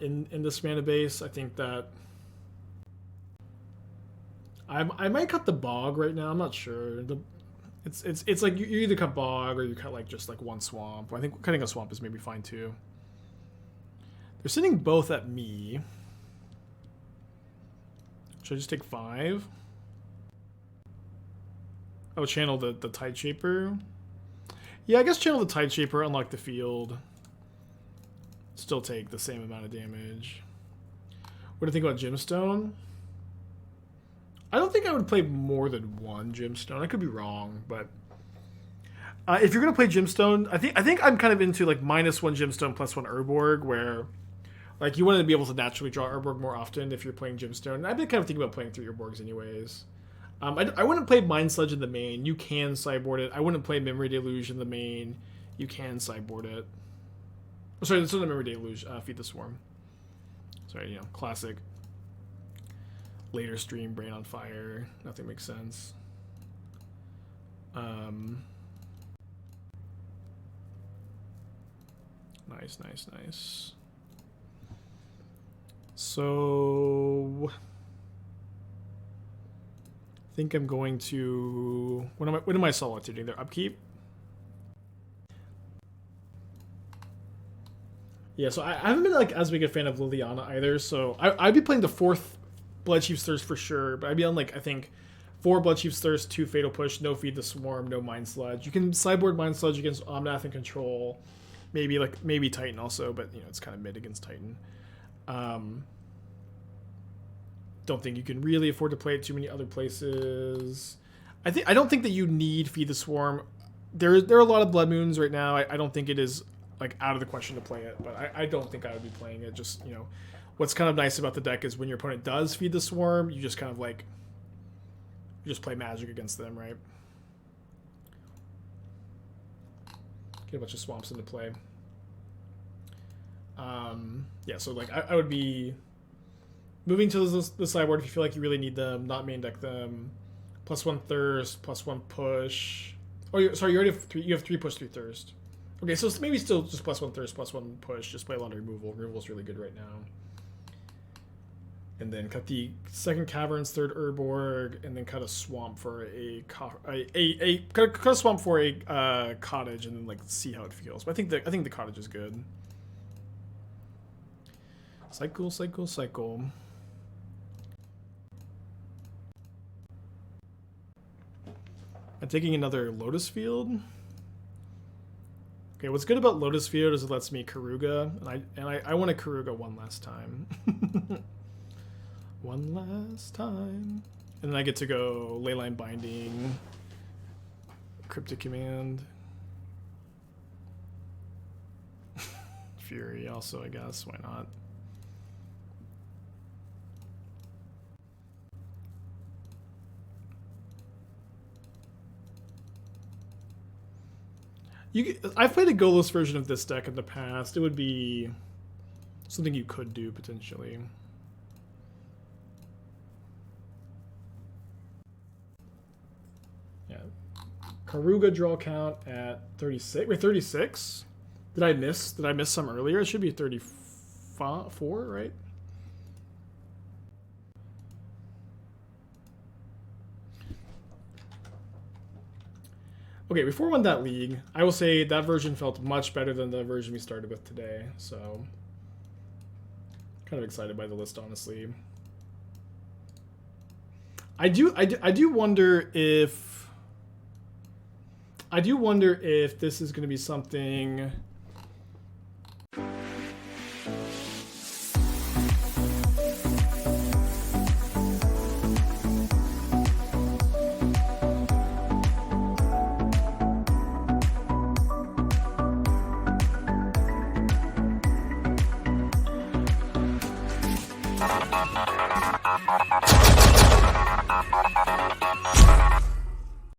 in this mana base. I think that I might cut the Bog right now. I'm not sure. It's like you either cut Bog or you cut like just like 1 Swamp. I think cutting a Swamp is maybe fine too. They're sitting both at me. Should I just take 5? Oh, channel the Tide Shaper. Yeah, I guess channel the Tide Shaper, unlock the field. Still take the same amount of damage. What do you think about Gemstone? I don't think I would play more than one Gemstone. I could be wrong, but if you're gonna play Gemstone, I think I'm kind of into like -1 Gemstone +1 Urborg, where like you want to be able to naturally draw Urborg more often if you're playing Gemstone. And I've been kind of thinking about playing 3 Urborgs anyways. I wouldn't play Mind Sledge in the main. You can sideboard it. I wouldn't play Memory Deluge in the main. You can sideboard it. Oh, sorry, this is the Memory Deluge. Feed the Swarm. Sorry, you know, classic. Later stream, Brain on Fire. Nothing makes sense. Nice. So I think I'm going to what am I solituting there? Upkeep? Yeah, so I haven't been like as big a fan of Liliana either, so I'd be playing the 4th Bloodchief's Thirst for sure, but I'd be on like I think 4 Bloodchief's Thirst, 2 Fatal Push, no Feed the Swarm, no Mind Sludge. You can sideboard Mind Sludge against Omnath and Control. Maybe Titan also, but you know it's kind of mid against Titan. Don't think you can really afford to play it too many other places. I don't think that you need Feed the Swarm. There are a lot of Blood Moons right now. I don't think it is like out of the question to play it, but I don't think I would be playing it. Just, you know, what's kind of nice about the deck is when your opponent does Feed the Swarm, you just kind of like you just play Magic against them, right? Get a bunch of swamps into play. Yeah, so like I would be moving to the sideboard if you feel like you really need them, not main deck them. +1 Thirst, +1 Push. Oh, sorry, you already have 3. You have 3 Push, 3 Thirst. Okay, so maybe still just +1 Thirst, +1 Push. Just play a lot of removal. Removal's really good right now. And then cut the 2nd Caverns, 3rd Urborg, and then cut a swamp for cut a swamp for a cottage, and then like see how it feels. But I think the cottage is good. Cycle. I'm taking another Lotus Field. Okay, what's good about Lotus Field is it lets me Keruga, and I want to Keruga one last time. One last time. And then I get to go Leyline Binding, Cryptic Command, Fury also, I guess. Why not? I've played a goalless version of this deck in the past. It would be something you could do potentially. Yeah, Keruga draw count at 36. Wait, 36? Did I miss some earlier? It should be 34, right? Okay, before we won that league, I will say that version felt much better than the version we started with today, so kind of excited by the list, honestly. I do wonder if this is going to be something.